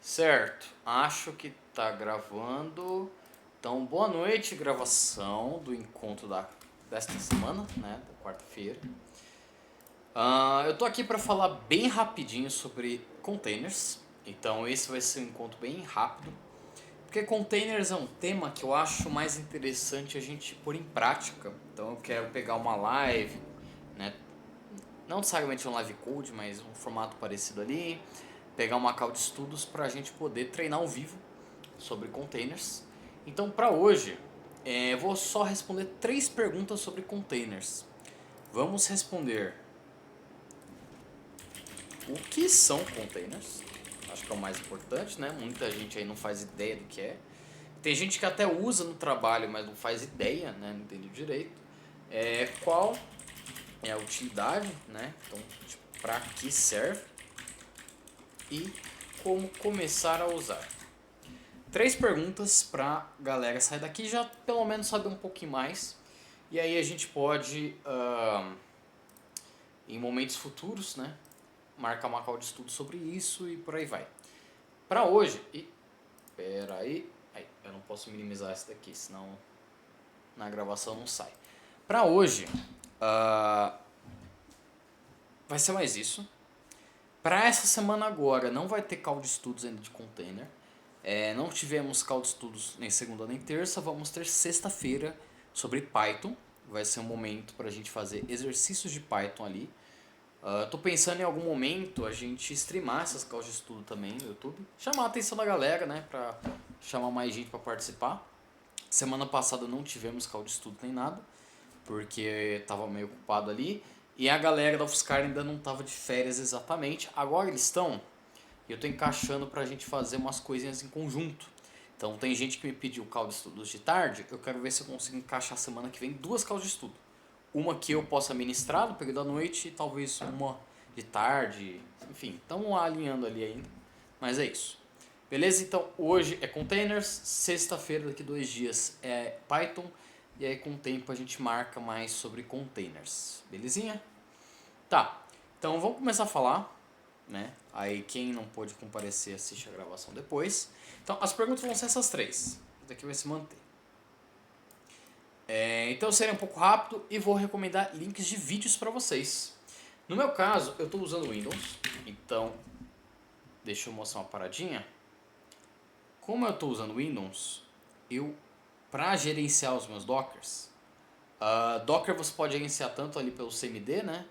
Certo, acho que tá gravando. Então, boa noite, gravação do encontro desta semana, né, da quarta-feira. Eu tô aqui para falar bem rapidinho sobre containers. Então, esse vai ser um encontro bem rápido, porque containers é um tema que eu acho mais interessante a gente pôr em prática. Então, eu quero pegar uma live, né, não necessariamente um live code, mas um formato parecido ali, pegar uma call de estudos para a gente poder treinar ao vivo sobre containers. Então, para hoje, eu vou só responder 3 perguntas sobre containers. Vamos responder o que são containers. Acho que é o mais importante, né? Muita gente aí não faz ideia do que é. Tem gente que até usa no trabalho, mas não faz ideia, né? Não entende direito. Qual é a utilidade, né? Então, tipo, para que serve e como começar a usar. 3 perguntas pra galera sair daqui e já pelo menos saber um pouquinho mais. E aí a gente pode, em momentos futuros, né, marcar uma call de estudo sobre isso e por aí vai. Pra hoje, pera aí, eu não posso minimizar esse daqui, senão na gravação não sai. Pra hoje, vai ser mais isso. Pra essa semana agora não vai ter call de estudos ainda de container. Não tivemos call de estudos nem segunda nem terça, vamos ter sexta-feira sobre Python. Vai ser um momento para a gente fazer exercícios de Python ali. Tô pensando em algum momento a gente streamar essas calls de estudo também no YouTube. Chamar a atenção da galera, né? Pra chamar mais gente para participar. Semana passada não tivemos call de estudo nem nada, porque tava meio ocupado ali. E a galera da UFSCar ainda não tava de férias exatamente. Agora eles estão. E eu tô encaixando pra gente fazer umas coisinhas em conjunto. Então tem gente que me pediu call de estudos de tarde, eu quero ver se eu consigo encaixar semana que vem 2 calls de estudo. Uma que eu possa ministrar no período da noite e talvez uma de tarde, enfim, estamos alinhando ali ainda. Mas é isso. Beleza? Então hoje é containers, sexta-feira, daqui 2 dias é Python, e aí com o tempo a gente marca mais sobre containers. Belezinha? Tá, então vamos começar a falar, né? Aí quem não pôde comparecer assiste a gravação depois. Então as perguntas vão ser essas 3. Isso daqui vai se manter. Então eu serei um pouco rápido e vou recomendar links de vídeos para vocês. No meu caso, eu estou usando Windows, então deixa eu mostrar uma paradinha. Como eu estou usando Windows, para gerenciar os meus Dockers, Docker você pode gerenciar tanto ali pelo CMD, né?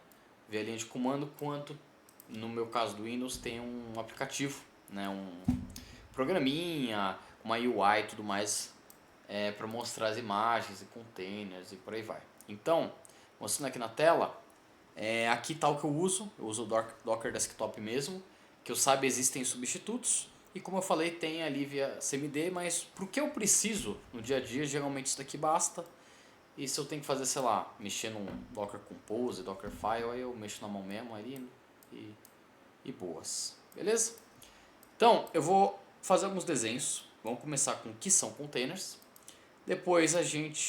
Ver a linha de comando, quanto no meu caso do Windows tem um aplicativo, né? Um programinha, uma UI e tudo mais, para mostrar as imagens e containers e por aí vai. Então, mostrando aqui na tela, aqui está o que eu uso o Docker Desktop mesmo, que eu saiba existem substitutos, e como eu falei tem ali via CMD, mas para o que eu preciso no dia a dia, geralmente isso daqui basta. E se eu tenho que fazer, sei lá, mexer num Docker Compose, Docker File, aí eu mexo na mão mesmo ali e boas. Beleza? Então, eu vou fazer alguns desenhos. Vamos começar com o que são containers. Depois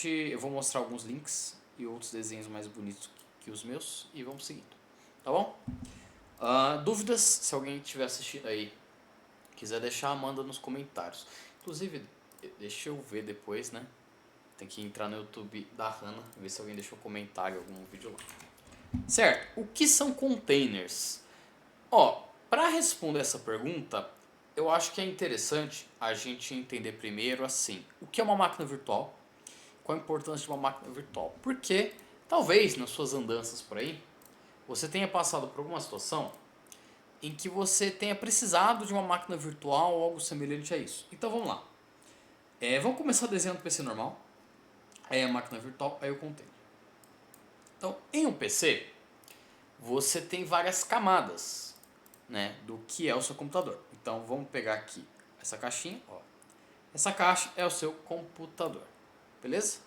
eu vou mostrar alguns links e outros desenhos mais bonitos que os meus e vamos seguindo. Tá bom? Dúvidas, se alguém tiver assistido aí, quiser deixar, manda nos comentários. Inclusive, deixa eu ver depois, né? Tem que entrar no YouTube da Hannah, ver se alguém deixou comentário em algum vídeo lá. Certo, o que são containers? Para responder essa pergunta, eu acho que é interessante a gente entender primeiro assim, o que é uma máquina virtual, qual a importância de uma máquina virtual. Porque talvez nas suas andanças por aí, você tenha passado por alguma situação em que você tenha precisado de uma máquina virtual ou algo semelhante a isso. Então vamos lá. Vamos começar desenhando o PC normal, aí a máquina virtual, aí o container. Então, em um PC, você tem várias camadas, né, do que é o seu computador. Então, vamos pegar aqui essa caixinha. Essa caixa é o seu computador. Beleza?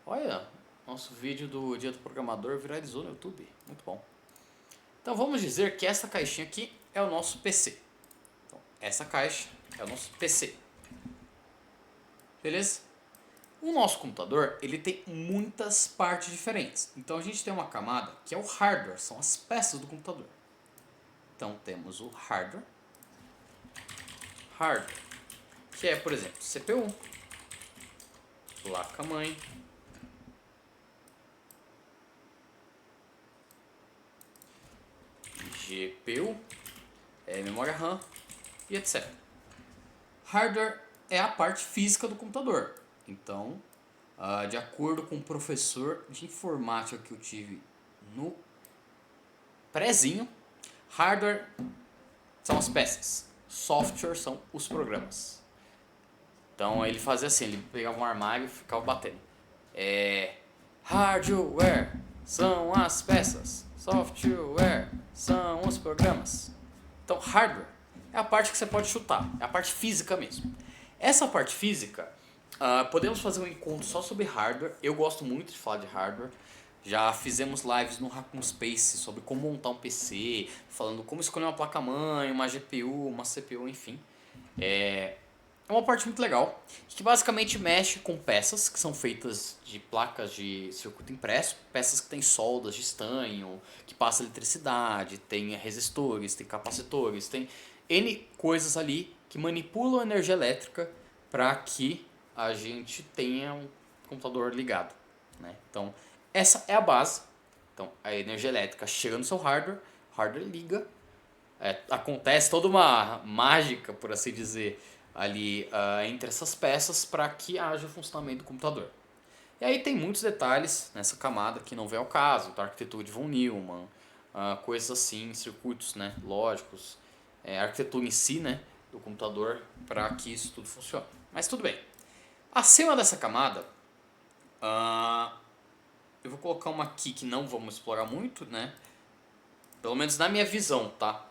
Olha, nosso vídeo do Dia do Programador viralizou no YouTube. Muito bom. Então, vamos dizer que essa caixinha aqui é o nosso PC. Então, essa caixa é o nosso PC. Beleza? O nosso computador, ele tem muitas partes diferentes. Então a gente tem uma camada que é o hardware, são as peças do computador. Então temos o hardware, hardware, que é, por exemplo, CPU, placa-mãe, GPU, memória RAM e etc. Hardware é a parte física do computador. Então, de acordo com o professor de informática que eu tive no prézinho, hardware são as peças, software são os programas. Então ele fazia assim, ele pegava um armário e ficava batendo. Hardware são as peças, software são os programas. Então hardware é a parte que você pode chutar, é a parte física mesmo. Essa parte física, podemos fazer um encontro só sobre hardware. Eu gosto muito de falar de hardware. Já fizemos lives no Raccoon Space sobre como montar um PC, falando como escolher uma placa-mãe, uma GPU, uma CPU, enfim. É uma parte muito legal, que basicamente mexe com peças que são feitas de placas de circuito impresso, peças que têm soldas de estanho, que passam eletricidade, tem resistores, tem capacitores, tem N coisas ali que manipulam a energia elétrica para que a gente tenha um computador ligado, né? Então, essa é a base. Então, a energia elétrica chega no seu hardware, o hardware liga, acontece toda uma mágica, por assim dizer, ali entre essas peças para que haja o funcionamento do computador. E aí tem muitos detalhes nessa camada que não vem ao caso, da arquitetura de von Neumann, coisas assim, circuitos, né, lógicos, a arquitetura em si, né, do computador para que isso tudo funcione. Mas tudo bem. Acima dessa camada, eu vou colocar uma aqui que não vamos explorar muito, né? Pelo menos na minha visão, tá?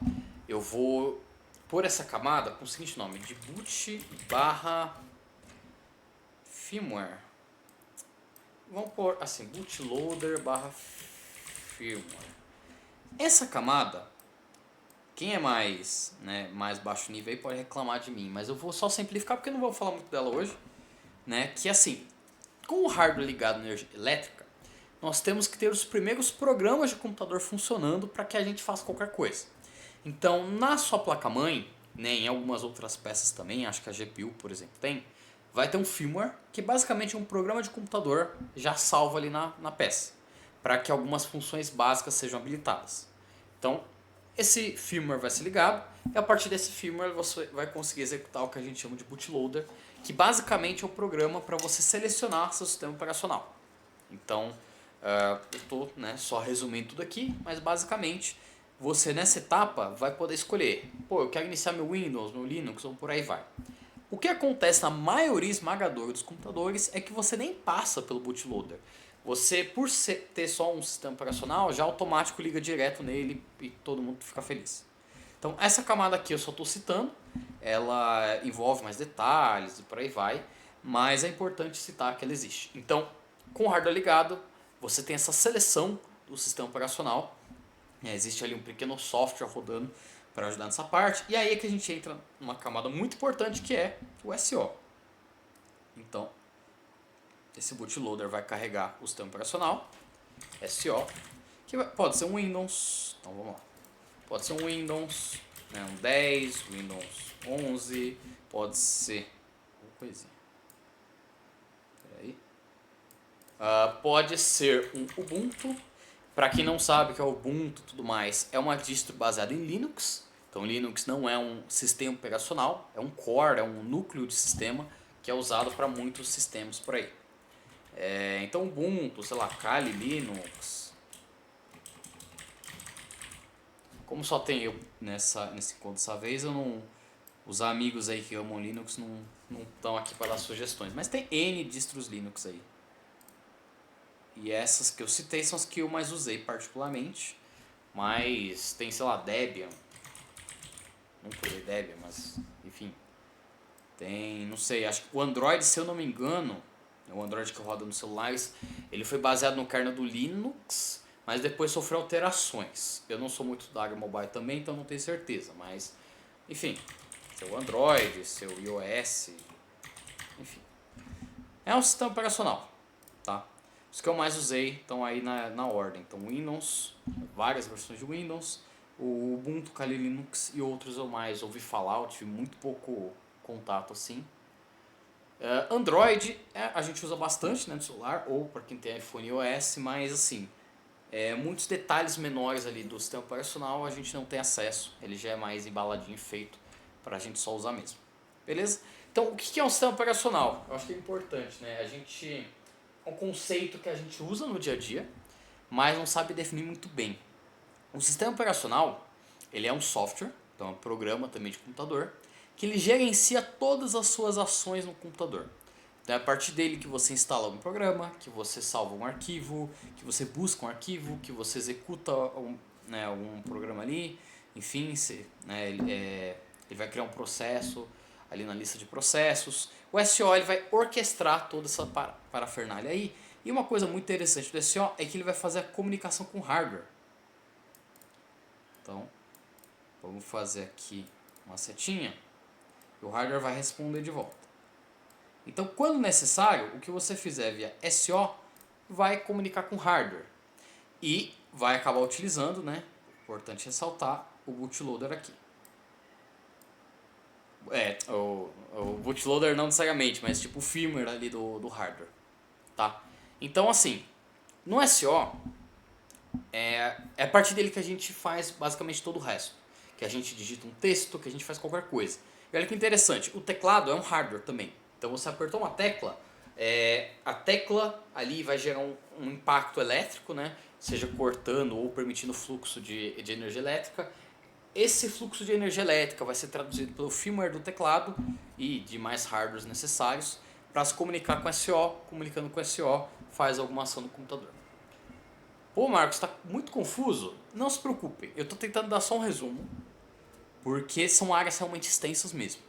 Eu vou pôr essa camada com o seguinte nome, de boot barra firmware. Vamos pôr assim, bootloader barra firmware. Essa camada, quem é mais, né, mais baixo nível aí pode reclamar de mim, mas eu vou só simplificar porque eu não vou falar muito dela hoje, né? Que assim, com o hardware ligado na energia elétrica, nós temos que ter os primeiros programas de computador funcionando para que a gente faça qualquer coisa. Então, na sua placa-mãe, né, em algumas outras peças também, acho que a GPU, por exemplo, tem, vai ter um firmware, que basicamente é um programa de computador já salvo ali na peça, para que algumas funções básicas sejam habilitadas. Então, esse firmware vai ser ligado, e a partir desse firmware você vai conseguir executar o que a gente chama de bootloader, que basicamente é o programa para você selecionar seu sistema operacional. Então, eu estou, né, só resumindo tudo aqui, mas basicamente você nessa etapa vai poder escolher, pô, eu quero iniciar meu Windows, meu Linux ou por aí vai. O que acontece na maioria esmagadora dos computadores é que você nem passa pelo bootloader. Você, por ter só um sistema operacional, já automático liga direto nele e todo mundo fica feliz. Então essa camada aqui eu só estou citando, ela envolve mais detalhes e por aí vai, mas é importante citar que ela existe. Então, com o hardware ligado, você tem essa seleção do sistema operacional. Existe ali um pequeno software rodando para ajudar nessa parte. E aí é que a gente entra numa camada muito importante que é o SO. Então, esse bootloader vai carregar o sistema operacional, SO, que pode ser um Windows. Então vamos lá. Pode ser um Windows, né, um 10, Windows 11, pode ser uma coisinha. Peraí. Pode ser um Ubuntu. Para quem não sabe o que é Ubuntu e tudo mais, é uma distro baseada em Linux. Então Linux não é um sistema operacional, é um core, é um núcleo de sistema que é usado para muitos sistemas por aí. Então Ubuntu, sei lá, Kali Linux. Como só tem eu nesse encontro dessa vez, eu não, os amigos aí que amam Linux não estão aqui para dar sugestões. Mas tem N distros Linux aí. E essas que eu citei são as que eu mais usei particularmente. Mas tem, sei lá, Debian. Nunca usei Debian, mas enfim. Tem, não sei, acho que o Android, se eu não me engano, o Android que roda nos celulares, ele foi baseado no kernel do Linux, mas depois sofreu alterações. Eu não sou muito da área mobile também, então não tenho certeza. Mas, enfim, seu Android, seu iOS, enfim. É um sistema operacional, tá? Os que eu mais usei estão aí na ordem. Então Windows, várias versões de Windows, O Ubuntu, Kali Linux e outros eu mais ouvi falar, eu tive muito pouco contato assim. Android a gente usa bastante, né, no celular, ou para quem tem iPhone iOS, mas assim, muitos detalhes menores ali do sistema operacional a gente não tem acesso, ele já é mais embaladinho e feito para a gente só usar mesmo. Beleza? Então, o que é um sistema operacional? Eu acho que é importante, né? A gente é um conceito que a gente usa no dia a dia, mas não sabe definir muito bem. O sistema operacional, ele é um software, então é um programa também de computador, que ele gerencia todas as suas ações no computador. Então é a partir dele que você instala um programa, que você salva um arquivo, que você busca um arquivo, que você executa um programa ali, enfim, ele vai criar um processo ali na lista de processos. O SO ele vai orquestrar toda essa parafernália aí. E uma coisa muito interessante do SO é que ele vai fazer a comunicação com o hardware. Então, vamos fazer aqui uma setinha e o hardware vai responder de volta. Então, quando necessário, o que você fizer via SO vai comunicar com o hardware e vai acabar utilizando, né? Importante ressaltar o bootloader aqui. O bootloader não necessariamente, mas tipo o firmware ali do hardware, tá? Então, assim, no SO é a partir dele que a gente faz basicamente todo o resto. Que a gente digita um texto, que a gente faz qualquer coisa. E olha que interessante, o teclado é um hardware também. Então você apertou uma tecla, a tecla ali vai gerar um impacto elétrico, né? Seja cortando ou permitindo fluxo de energia elétrica. Esse fluxo de energia elétrica vai ser traduzido pelo firmware do teclado e demais hardwares necessários para se comunicar com o SO. Comunicando com o SO, faz alguma ação no computador. Pô, Marcos, está muito confuso? Não se preocupe, eu estou tentando dar só um resumo, porque são áreas realmente extensas mesmo.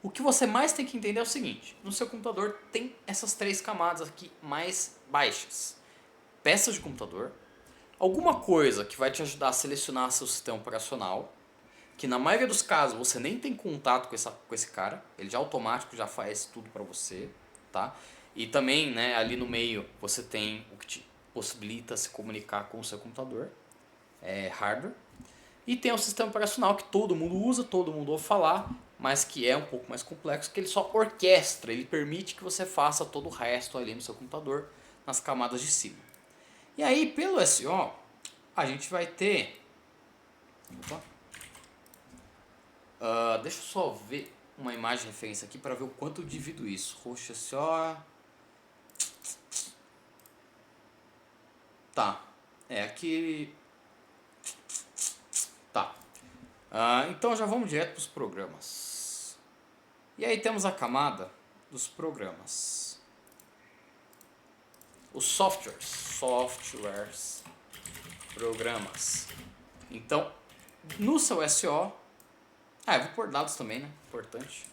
O que você mais tem que entender é o seguinte: no seu computador tem essas três camadas aqui mais baixas: peças de computador, alguma coisa que vai te ajudar a selecionar seu sistema operacional, que na maioria dos casos você nem tem contato com esse cara, ele já automático já faz tudo para você, tá? E também, né, ali no meio você tem o que te possibilita se comunicar com o seu computador, hardware. E tem o sistema operacional que todo mundo usa, todo mundo ouve falar, mas que é um pouco mais complexo, que ele só orquestra, ele permite que você faça todo o resto ali no seu computador, nas camadas de cima. E aí, pelo SO, a gente vai ter... Opa. Deixa eu só ver uma imagem de referência aqui para ver o quanto eu divido isso. Roxo SO... Tá. Aqui... Tá. Então já vamos direto para os programas. E aí temos a camada dos programas. Os softwares, programas. Então, no seu SO, eu vou pôr dados também, né? Importante.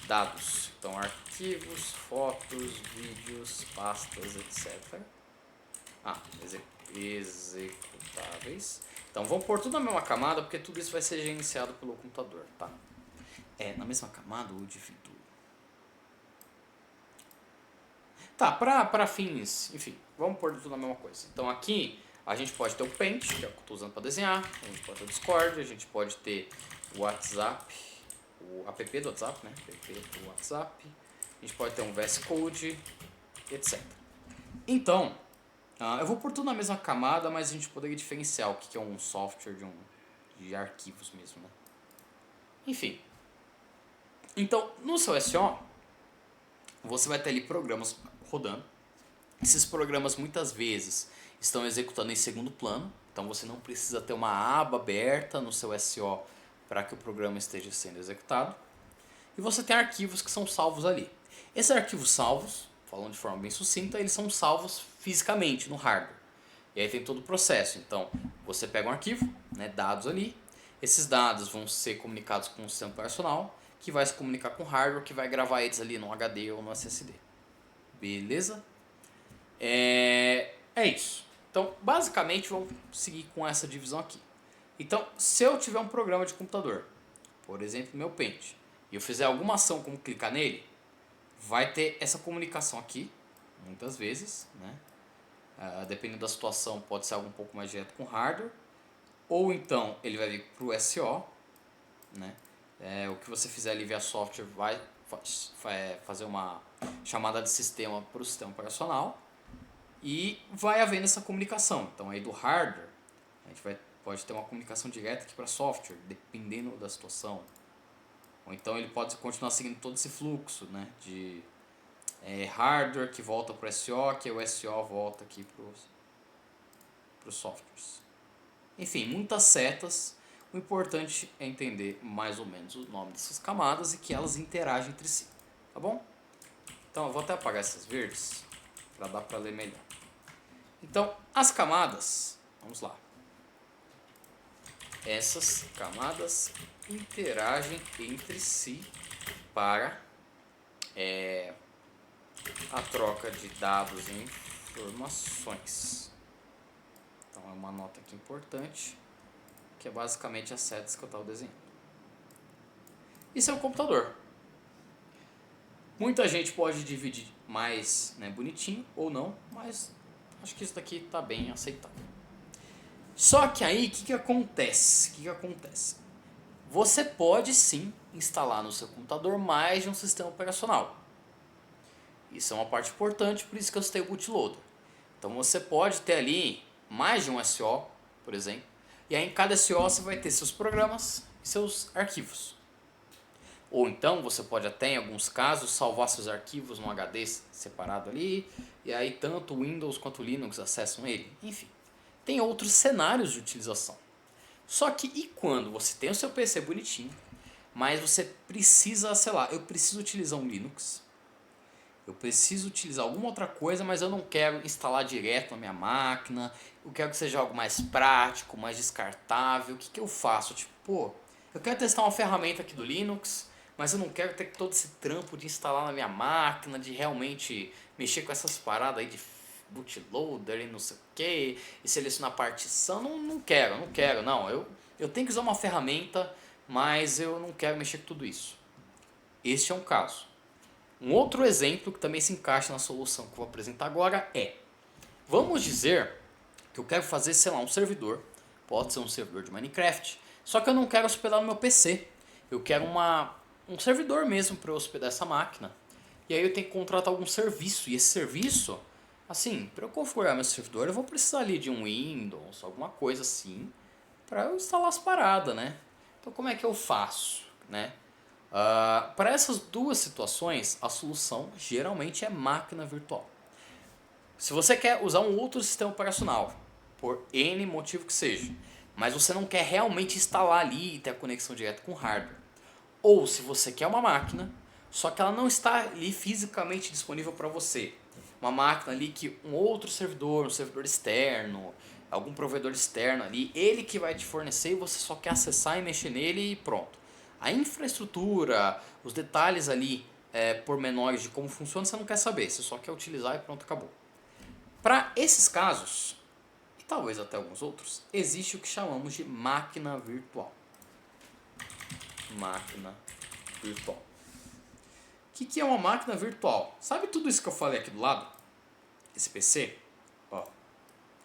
Dados. Então, arquivos, fotos, vídeos, pastas, etc. Executáveis. Então, vamos pôr tudo na mesma camada, porque tudo isso vai ser gerenciado pelo computador, tá? Na mesma camada ou divido? Tá, para fins, enfim, vamos pôr tudo na mesma coisa. Então aqui a gente pode ter o Paint, que é o que eu estou usando para desenhar, a gente pode ter o Discord, a gente pode ter o WhatsApp, o app do WhatsApp, né? App do WhatsApp, a gente pode ter um VS Code, etc. Então, eu vou pôr tudo na mesma camada, mas a gente poderia diferenciar o que é um software de arquivos mesmo, né? Enfim. Então, no seu SO, você vai ter ali programas rodando. Esses programas muitas vezes estão executando em segundo plano, então você não precisa ter uma aba aberta no seu SO para que o programa esteja sendo executado. E você tem arquivos que são salvos ali. Esses arquivos salvos, falando de forma bem sucinta, eles são salvos fisicamente no hardware. E aí tem todo o processo. Então você pega um arquivo, né, dados ali, esses dados vão ser comunicados com o sistema operacional, que vai se comunicar com o hardware, que vai gravar eles ali no HD ou no SSD. Beleza? É isso. Então, basicamente, vamos seguir com essa divisão aqui. Então, se eu tiver um programa de computador, por exemplo, meu Paint, e eu fizer alguma ação como clicar nele, vai ter essa comunicação aqui, muitas vezes, né? Dependendo da situação, pode ser algo um pouco mais direto com hardware, ou então ele vai vir para o SO, né? O que você fizer ali via software vai fazer uma chamada de sistema para o sistema operacional e vai havendo essa comunicação. Então aí do hardware a gente pode ter uma comunicação direta aqui para software, dependendo da situação. Ou então ele pode continuar seguindo todo esse fluxo, né, de hardware que volta para o SO, que o SO volta aqui para os softwares. Enfim, muitas setas. O importante é entender mais ou menos o nome dessas camadas e que elas interagem entre si, tá bom? Então eu vou até apagar essas verdes para dar para ler melhor. Então as camadas, vamos lá. Essas camadas interagem entre si para a troca de dados e informações. Então é uma nota aqui importante, que é basicamente as setas que eu estava desenhando. Isso é um computador. Muita gente pode dividir mais, né, bonitinho ou não, mas acho que isso daqui está bem aceitável. Só que aí o que acontece? Você pode sim instalar no seu computador mais de um sistema operacional. Isso é uma parte importante, por isso que eu citei o bootloader. Então você pode ter ali mais de um SO, por exemplo, e aí em cada SO você vai ter seus programas e seus arquivos. Ou então você pode até em alguns casos salvar seus arquivos num HD separado ali, e aí tanto o Windows quanto o Linux acessam ele. Enfim, tem outros cenários de utilização. Só que e quando você tem o seu PC bonitinho, mas você precisa, sei lá, eu preciso utilizar um Linux, eu preciso utilizar alguma outra coisa, mas eu não quero instalar direto na minha máquina, eu quero que seja algo mais prático, mais descartável. O que eu faço? Tipo, pô, eu quero testar uma ferramenta aqui do Linux, mas eu não quero ter todo esse trampo de instalar na minha máquina, de realmente mexer com essas paradas aí de bootloader e não sei o que, e selecionar partição. Não quero. Eu tenho que usar uma ferramenta, mas eu não quero mexer com tudo isso. Este é um caso. Um outro exemplo que também se encaixa na solução que eu vou apresentar agora é: vamos dizer que eu quero fazer, sei lá, um servidor. Pode ser um servidor de Minecraft, só que eu não quero hospedar no meu PC. Eu quero um servidor mesmo para eu hospedar essa máquina. E aí eu tenho que contratar algum serviço. E esse serviço, assim, para eu configurar meu servidor, eu vou precisar ali de um Windows, alguma coisa assim, para eu instalar as paradas, né? Então como é que eu faço, né? Para essas duas situações, a solução geralmente é máquina virtual. Se você quer usar um outro sistema operacional, por N motivo que seja, mas você não quer realmente instalar ali e ter a conexão direta com o hardware, ou se você quer uma máquina, só que ela não está ali fisicamente disponível para você, uma máquina ali que um outro servidor, um servidor externo, algum provedor externo ali, ele que vai te fornecer e você só quer acessar e mexer nele e pronto. A infraestrutura, os detalhes ali pormenores de como funciona, você não quer saber, você só quer utilizar e pronto, acabou. Para esses casos, e talvez até alguns outros, existe o que chamamos de máquina virtual. Máquina virtual. O que é uma máquina virtual? Sabe tudo isso que eu falei aqui do lado? Esse PC? Ó,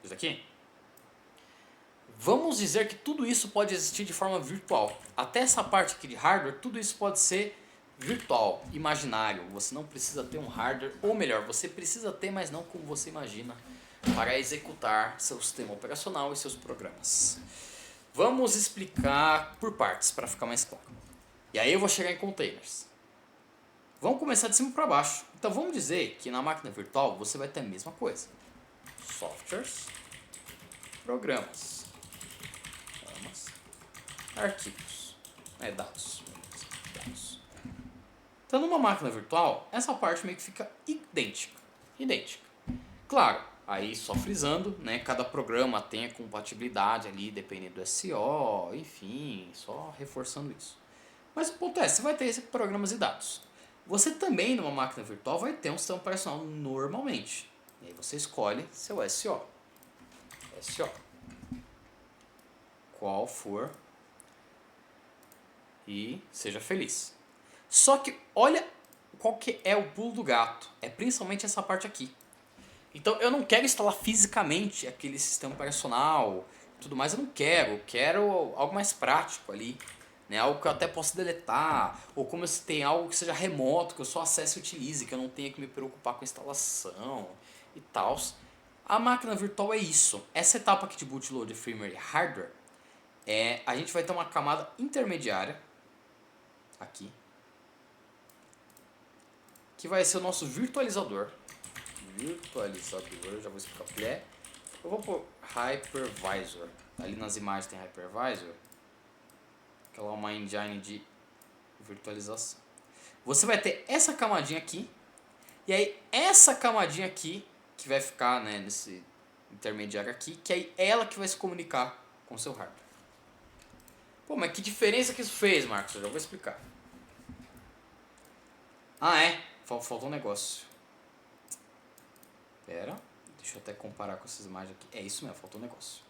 isso aqui? Vamos dizer que tudo isso pode existir de forma virtual. Até essa parte aqui de hardware, tudo isso pode ser virtual, imaginário. Você não precisa ter um hardware, ou melhor, você precisa ter, mas não como você imagina, para executar seu sistema operacional e seus programas. Vamos explicar por partes, para ficar mais claro. E aí eu vou chegar em containers. Vamos começar de cima para baixo. Então vamos dizer que na máquina virtual você vai ter a mesma coisa. Softwares, programas, arquivos, dados. Então numa máquina virtual, essa parte meio que fica idêntica. Claro, aí só frisando, né, cada programa tem a compatibilidade ali, dependendo do SO, enfim, só reforçando isso. Mas o ponto é, você vai ter esses programas e dados. Você também numa máquina virtual vai ter um sistema operacional normalmente. E aí você escolhe seu SO. Qual for e seja feliz. Só que olha qual que é o pulo do gato. É principalmente essa parte aqui. Então eu não quero instalar fisicamente aquele sistema operacional tudo mais, eu não quero. Eu quero algo mais prático ali. Né? Algo que eu até possa deletar. Ou como se tem algo que seja remoto, que eu só acesse e utilize, que eu não tenha que me preocupar com a instalação e tal. A máquina virtual é isso. Essa etapa aqui de bootloader, firmware e hardware, a gente vai ter uma camada intermediária aqui, que vai ser o nosso virtualizador. Já vou explicar o que é. Eu vou pôr Hypervisor. Ali nas imagens tem Hypervisor, que é uma engine de virtualização. Você vai ter essa camadinha aqui, e aí essa camadinha aqui, que vai ficar, né, nesse intermediário aqui, que aí é ela que vai se comunicar com o seu hardware. Pô, mas que diferença que isso fez, Marcos? Eu já vou explicar. Ah, faltou um negócio. Pera, deixa eu até comparar com essas imagens aqui. É isso mesmo, faltou um negócio.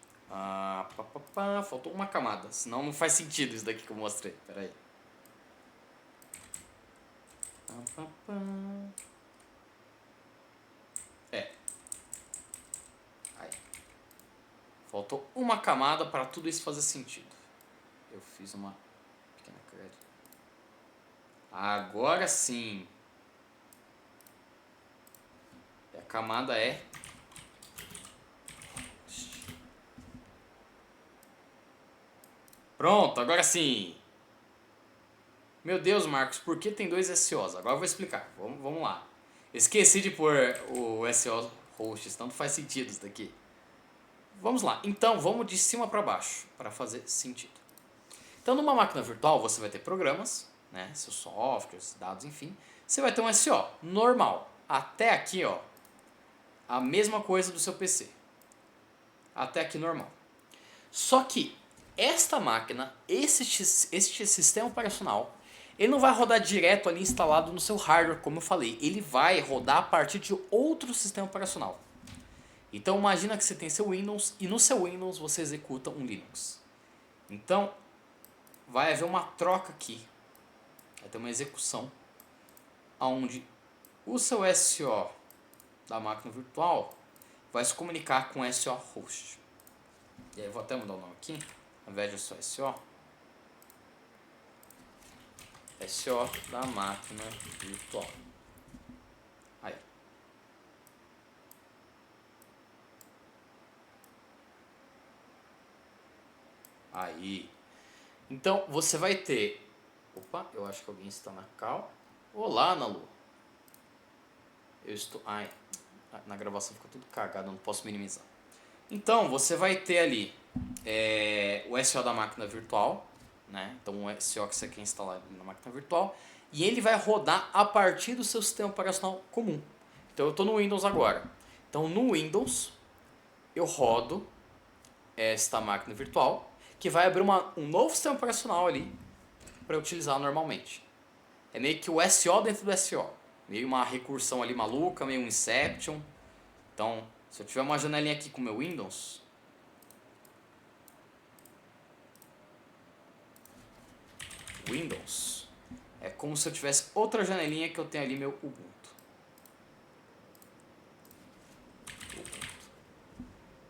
Faltou uma camada, senão não faz sentido isso daqui que eu mostrei. Pera aí. Aí. Faltou uma camada para tudo isso fazer sentido. Eu fiz uma pequena crédito. Agora sim. A camada é... Pronto, agora sim. Meu Deus, Marcos, por que tem dois SOs? Agora eu vou explicar. Vamos lá. Esqueci de pôr o SO hosts, então não faz sentido isso daqui. Vamos lá. Então, vamos de cima para baixo, para fazer sentido. Então, numa máquina virtual, você vai ter programas, né, seus softwares, dados, enfim. Você vai ter um SO normal. Até aqui, ó, a mesma coisa do seu PC. Até aqui normal. Só que esta máquina, este sistema operacional, ele não vai rodar direto ali instalado no seu hardware, como eu falei. Ele vai rodar a partir de outro sistema operacional. Então imagina que você tem seu Windows e no seu Windows você executa um Linux. Então vai haver uma troca aqui. Vai ter uma execução onde o seu SO da máquina virtual vai se comunicar com o SO host. E aí eu vou até mudar o nome aqui, ao invés de só SO da máquina virtual. Aí. Aí. Então você vai ter... Opa, eu acho que alguém está na cal. Olá, Nalu. Eu estou... Ai, na gravação ficou tudo cagado, eu não posso minimizar. Então você vai ter ali o SO da máquina virtual, né? Então o SO que você quer instalar na máquina virtual, e ele vai rodar a partir do seu sistema operacional comum. Então eu estou no Windows agora. Então no Windows eu rodo esta máquina virtual, que vai abrir um novo sistema operacional ali para utilizar normalmente. É meio que o SO dentro do SO. Meio uma recursão ali maluca, meio um Inception. Então, se eu tiver uma janelinha aqui com o meu Windows, é como se eu tivesse outra janelinha que eu tenho ali meu Ubuntu.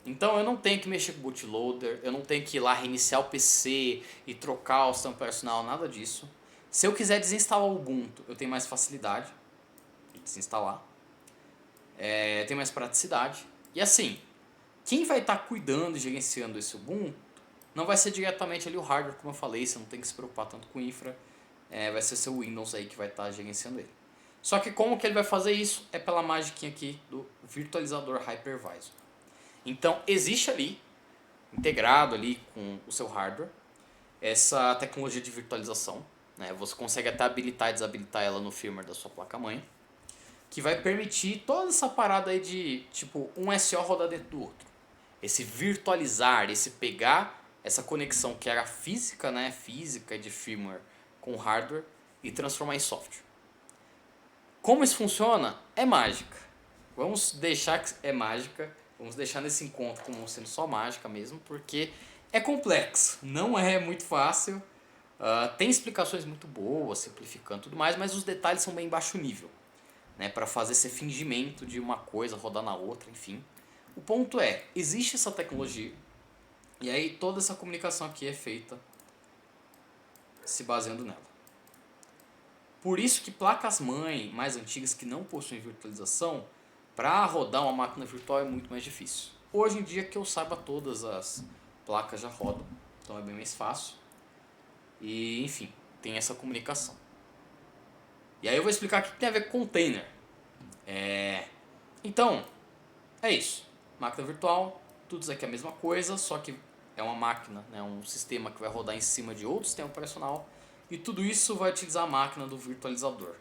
Então eu não tenho que mexer com o bootloader, eu não tenho que ir lá reiniciar o PC e trocar o sistema operacional, nada disso. Se eu quiser desinstalar o Ubuntu, eu tenho mais facilidade de desinstalar. Tem mais praticidade. E assim, quem vai estar cuidando e gerenciando esse Ubuntu não vai ser diretamente ali o hardware, como eu falei, você não tem que se preocupar tanto com infra. Vai ser seu Windows aí que vai estar gerenciando ele. Só que como que ele vai fazer isso? É pela magiquinha aqui do virtualizador Hypervisor. Então existe ali, integrado ali com o seu hardware, essa tecnologia de virtualização. Né? Você consegue até habilitar e desabilitar ela no firmware da sua placa-mãe, que vai permitir toda essa parada aí de tipo um SO rodar dentro do outro. Esse virtualizar, esse pegar essa conexão que era física, né, física de firmware com hardware e transformar em software. Como isso funciona? É mágica. Vamos deixar que é mágica, vamos deixar nesse encontro como sendo só mágica mesmo, porque é complexo, não é muito fácil. Tem explicações muito boas, simplificando tudo mais, mas os detalhes são bem baixo nível, né, para fazer esse fingimento de uma coisa rodar na outra, enfim. O ponto é, existe essa tecnologia, E aí toda essa comunicação aqui é feita se baseando nela. Por isso que placas-mãe mais antigas que não possuem virtualização, para rodar uma máquina virtual é muito mais difícil. Hoje em dia, que eu saiba, todas as placas já rodam, então é bem mais fácil. E enfim, tem essa comunicação. E aí eu vou explicar o que tem a ver com container. Então, é isso. Máquina virtual, tudo isso aqui é a mesma coisa, só que é uma máquina, né, um sistema que vai rodar em cima de outro sistema operacional. E tudo isso vai utilizar a máquina do virtualizador.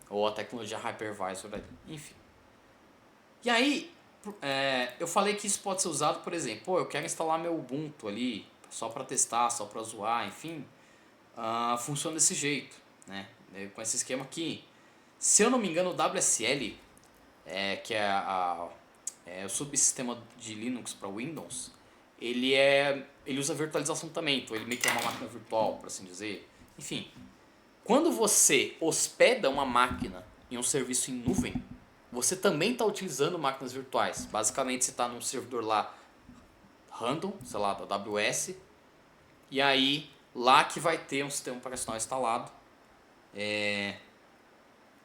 Ou a tecnologia hypervisor ali. Enfim. E aí, eu falei que isso pode ser usado, por exemplo, pô, eu quero instalar meu Ubuntu ali, só para testar, só para zoar, enfim. Funciona desse jeito, né? Com esse esquema aqui. Se eu não me engano, o WSL, que é o subsistema de Linux para Windows, ele usa virtualização também, então ele meio que é uma máquina virtual, por assim dizer. Enfim, quando você hospeda uma máquina em um serviço em nuvem, você também está utilizando máquinas virtuais. Basicamente, você está num servidor lá random, sei lá, da AWS, e aí lá que vai ter um sistema operacional instalado,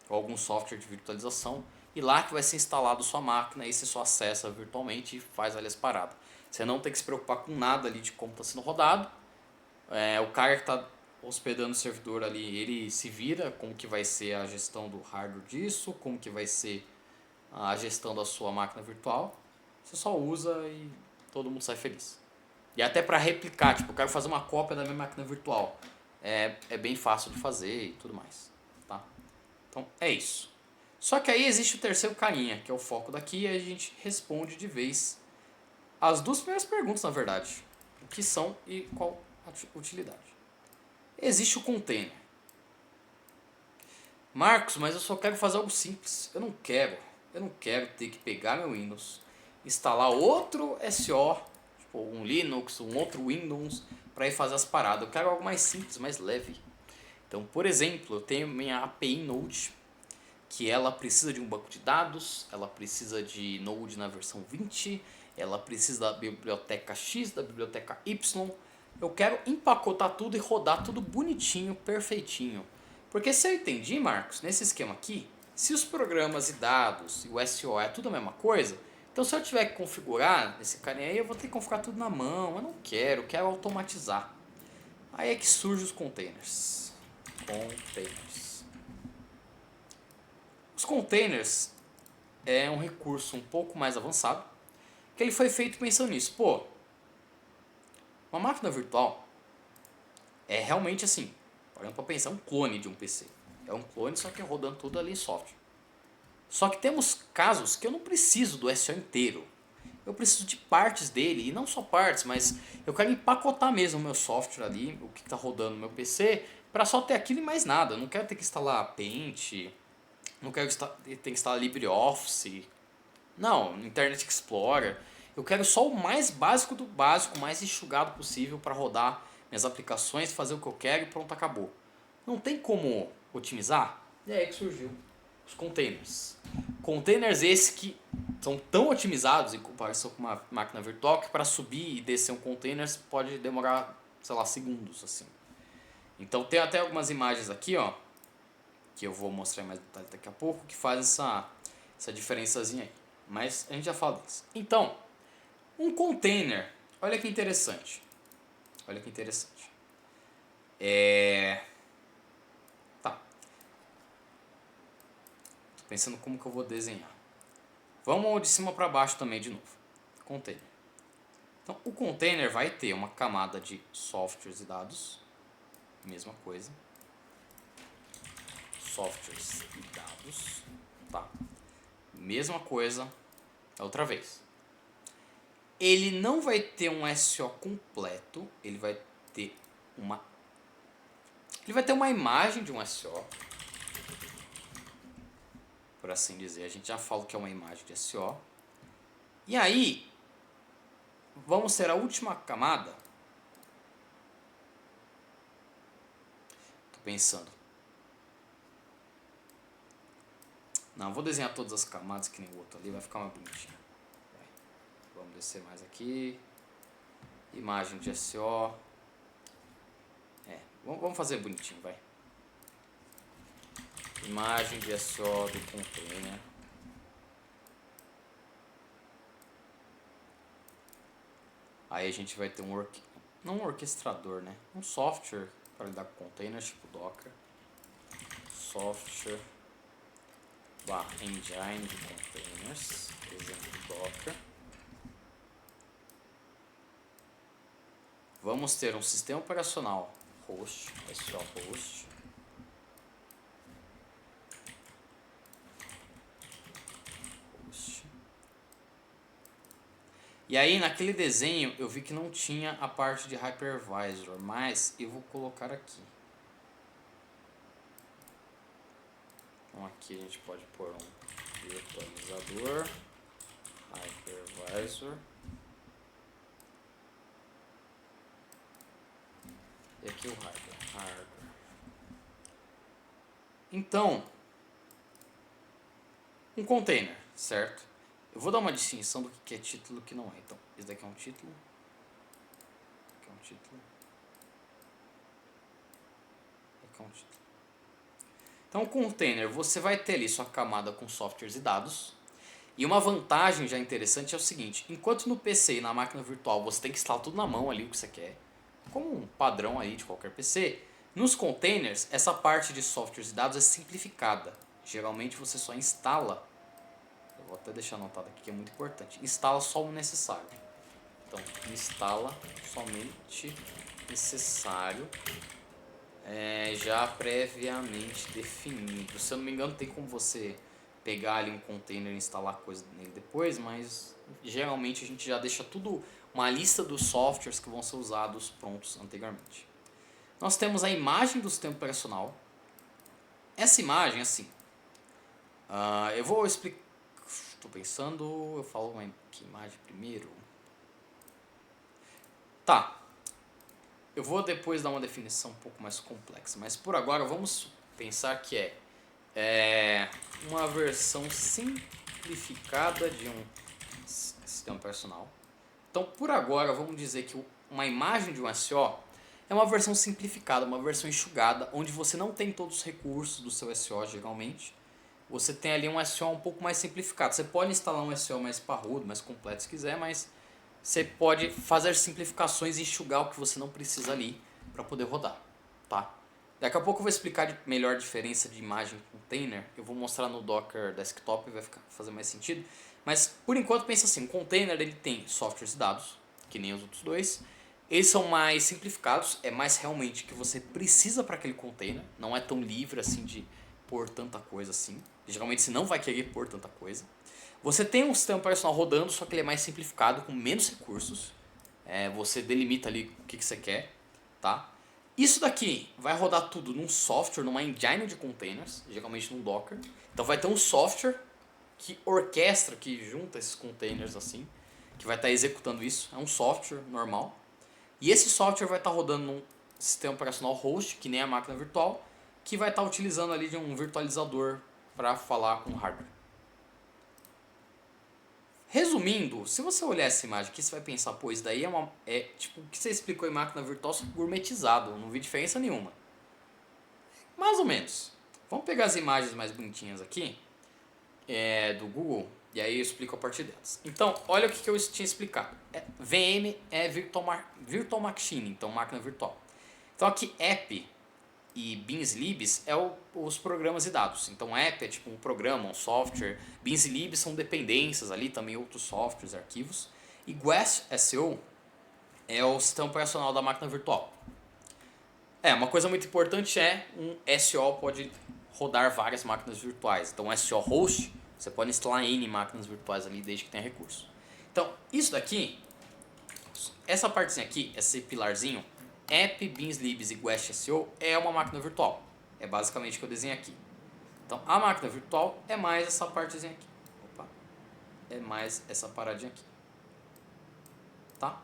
ou algum software de virtualização, e lá que vai ser instalado sua máquina, aí você só acessa virtualmente e faz ali as paradas. Você não tem que se preocupar com nada ali de como está sendo rodado. O cara que está hospedando o servidor ali, ele se vira como que vai ser a gestão do hardware disso, como que vai ser a gestão da sua máquina virtual. Você só usa e todo mundo sai feliz. E até para replicar, tipo, eu quero fazer uma cópia da minha máquina virtual. É bem fácil de fazer e tudo mais. Tá? Então é isso. Só que aí existe o terceiro carinha, que é o foco daqui, e a gente responde de vez as duas primeiras perguntas, na verdade. O que são e qual a utilidade. Existe o container. Marcos, mas eu só quero fazer algo simples. Eu não quero ter que pegar meu Windows, instalar outro SO, tipo um Linux, um outro Windows, para ir fazer as paradas. Eu quero algo mais simples, mais leve. Então, por exemplo, eu tenho minha API Node, que ela precisa de um banco de dados, ela precisa de Node na versão 20, ela precisa da biblioteca X, da biblioteca Y. Eu quero empacotar tudo e rodar tudo bonitinho, perfeitinho. Porque se eu entendi, Marcos, nesse esquema aqui, se os programas e dados e o SO é tudo a mesma coisa, então se eu tiver que configurar nesse carinha aí, eu vou ter que configurar tudo na mão. Eu não quero, eu quero automatizar. Aí é que surgem os containers. Os containers é um recurso um pouco mais avançado, que ele foi feito pensando nisso. Pô, uma máquina virtual é realmente assim, parando para pensar, um clone de um PC. É um clone, só que rodando tudo ali em software. Só que temos casos que eu não preciso do SO inteiro. Eu preciso de partes dele, e não só partes, mas eu quero empacotar mesmo o meu software ali, o que está rodando no meu PC, para só ter aquilo e mais nada. Eu não quero ter que instalar Paint, não quero ter que instalar LibreOffice, não, Internet Explorer. Eu quero só o mais básico do básico, o mais enxugado possível para rodar minhas aplicações, fazer o que eu quero e pronto, acabou. Não tem como otimizar? E aí que surgiu os containers. Containers esses que são tão otimizados em comparação com uma máquina virtual que para subir e descer um container pode demorar, sei lá, segundos assim. Então tem até algumas imagens aqui, ó, que eu vou mostrar mais detalhes daqui a pouco, que faz essa diferençazinha aí. Mas a gente já fala disso. Então, um container, olha que interessante. Olha que interessante. Tá. Tô pensando como que eu vou desenhar. Vamos de cima para baixo também de novo. Container. Então, o container vai ter uma camada de softwares e dados. Mesma coisa. Softwares e dados. Tá. Mesma coisa outra vez. Ele não vai ter um SO completo, ele vai ter uma imagem de um SO, por assim dizer. A gente já falou que é uma imagem de SO. E aí, vamos ter a última camada. Tô pensando. Não, vou desenhar todas as camadas que nem o outro ali, vai ficar mais bonitinho. Vamos descer mais aqui. Imagem de SO. Vamos fazer bonitinho, vai. Imagem de SO do container. Aí a gente vai ter não um orquestrador, né? Um software para lidar com containers, tipo Docker. Software engine de containers, exemplo Docker. Vamos ter um sistema operacional host, SO host. E aí naquele desenho eu vi que não tinha a parte de hypervisor, mas eu vou colocar aqui. Então aqui a gente pode pôr um virtualizador, hypervisor. E aqui o hardware. Então, um container, certo? Eu vou dar uma distinção do que é título e o que não é. Então, esse daqui é um título. Aqui é um título. Aqui é um título. Então, o container, você vai ter ali sua camada com softwares e dados. E uma vantagem já interessante é o seguinte: enquanto no PC e na máquina virtual você tem que instalar tudo na mão ali o que você quer, como um padrão aí de qualquer PC, nos containers essa parte de softwares e dados é simplificada. Geralmente você só instala, eu vou até deixar anotado aqui que é muito importante, instala só o necessário. Então, instala somente necessário, já previamente definido. Se eu não me engano tem como você pegar ali um container e instalar coisa nele depois, mas geralmente a gente já deixa tudo, uma lista dos softwares que vão ser usados prontos anteriormente. Nós temos a imagem do sistema operacional. Essa imagem, assim, eu vou explicar, estou pensando, eu falo que imagem primeiro. Tá, eu vou depois dar uma definição um pouco mais complexa, mas por agora vamos pensar que é uma versão simplificada de um sistema operacional. Então, por agora, vamos dizer que uma imagem de um SO é uma versão simplificada, uma versão enxugada, onde você não tem todos os recursos do seu SO, geralmente. Você tem ali um SO um pouco mais simplificado. Você pode instalar um SO mais parrudo, mais completo se quiser, mas você pode fazer simplificações e enxugar o que você não precisa ali para poder rodar, tá? Daqui a pouco eu vou explicar melhor a diferença de imagem e container. Eu vou mostrar no Docker Desktop e vai fazer mais sentido. Mas por enquanto pensa assim, o container ele tem softwares e dados, que nem os outros dois. Eles são mais simplificados, é mais realmente o que você precisa para aquele container. Não é tão livre assim de pôr tanta coisa assim. Geralmente você não vai querer pôr tanta coisa. Você tem um sistema operacional rodando, só que ele é mais simplificado, com menos recursos. Você delimita ali o que você quer, tá? Isso daqui vai rodar tudo num software, numa engine de containers, geralmente num Docker. Então vai ter um software que orquestra, que junta esses containers assim, que vai estar executando isso. É um software normal. E esse software vai estar rodando num sistema operacional host, que nem a máquina virtual, que vai estar utilizando ali de um virtualizador para falar com o hardware. Resumindo, se você olhar essa imagem aqui, você vai pensar, pô, isso daí é tipo o que você explicou em máquina virtual, só gourmetizado, não vi diferença nenhuma. Mais ou menos. Vamos pegar as imagens mais bonitinhas aqui, do Google, e aí eu explico a partir delas. Então, olha o que eu tinha explicado. VM é virtual machine, então máquina virtual. Então aqui app e beans libs os programas e dados. Então app é tipo um programa, um software. Beans libs são dependências ali, também outros softwares, arquivos. E Guest SO é o sistema operacional da máquina virtual. Uma coisa muito importante um SO pode rodar várias máquinas virtuais. Então SO host, você pode instalar N máquinas virtuais ali desde que tenha recurso. Então isso daqui, essa partezinha aqui, esse pilarzinho, app, beans libs e guest SO é uma máquina virtual. É basicamente o que eu desenhei aqui. Então a máquina virtual é mais essa partezinha aqui. É mais essa paradinha aqui. Tá?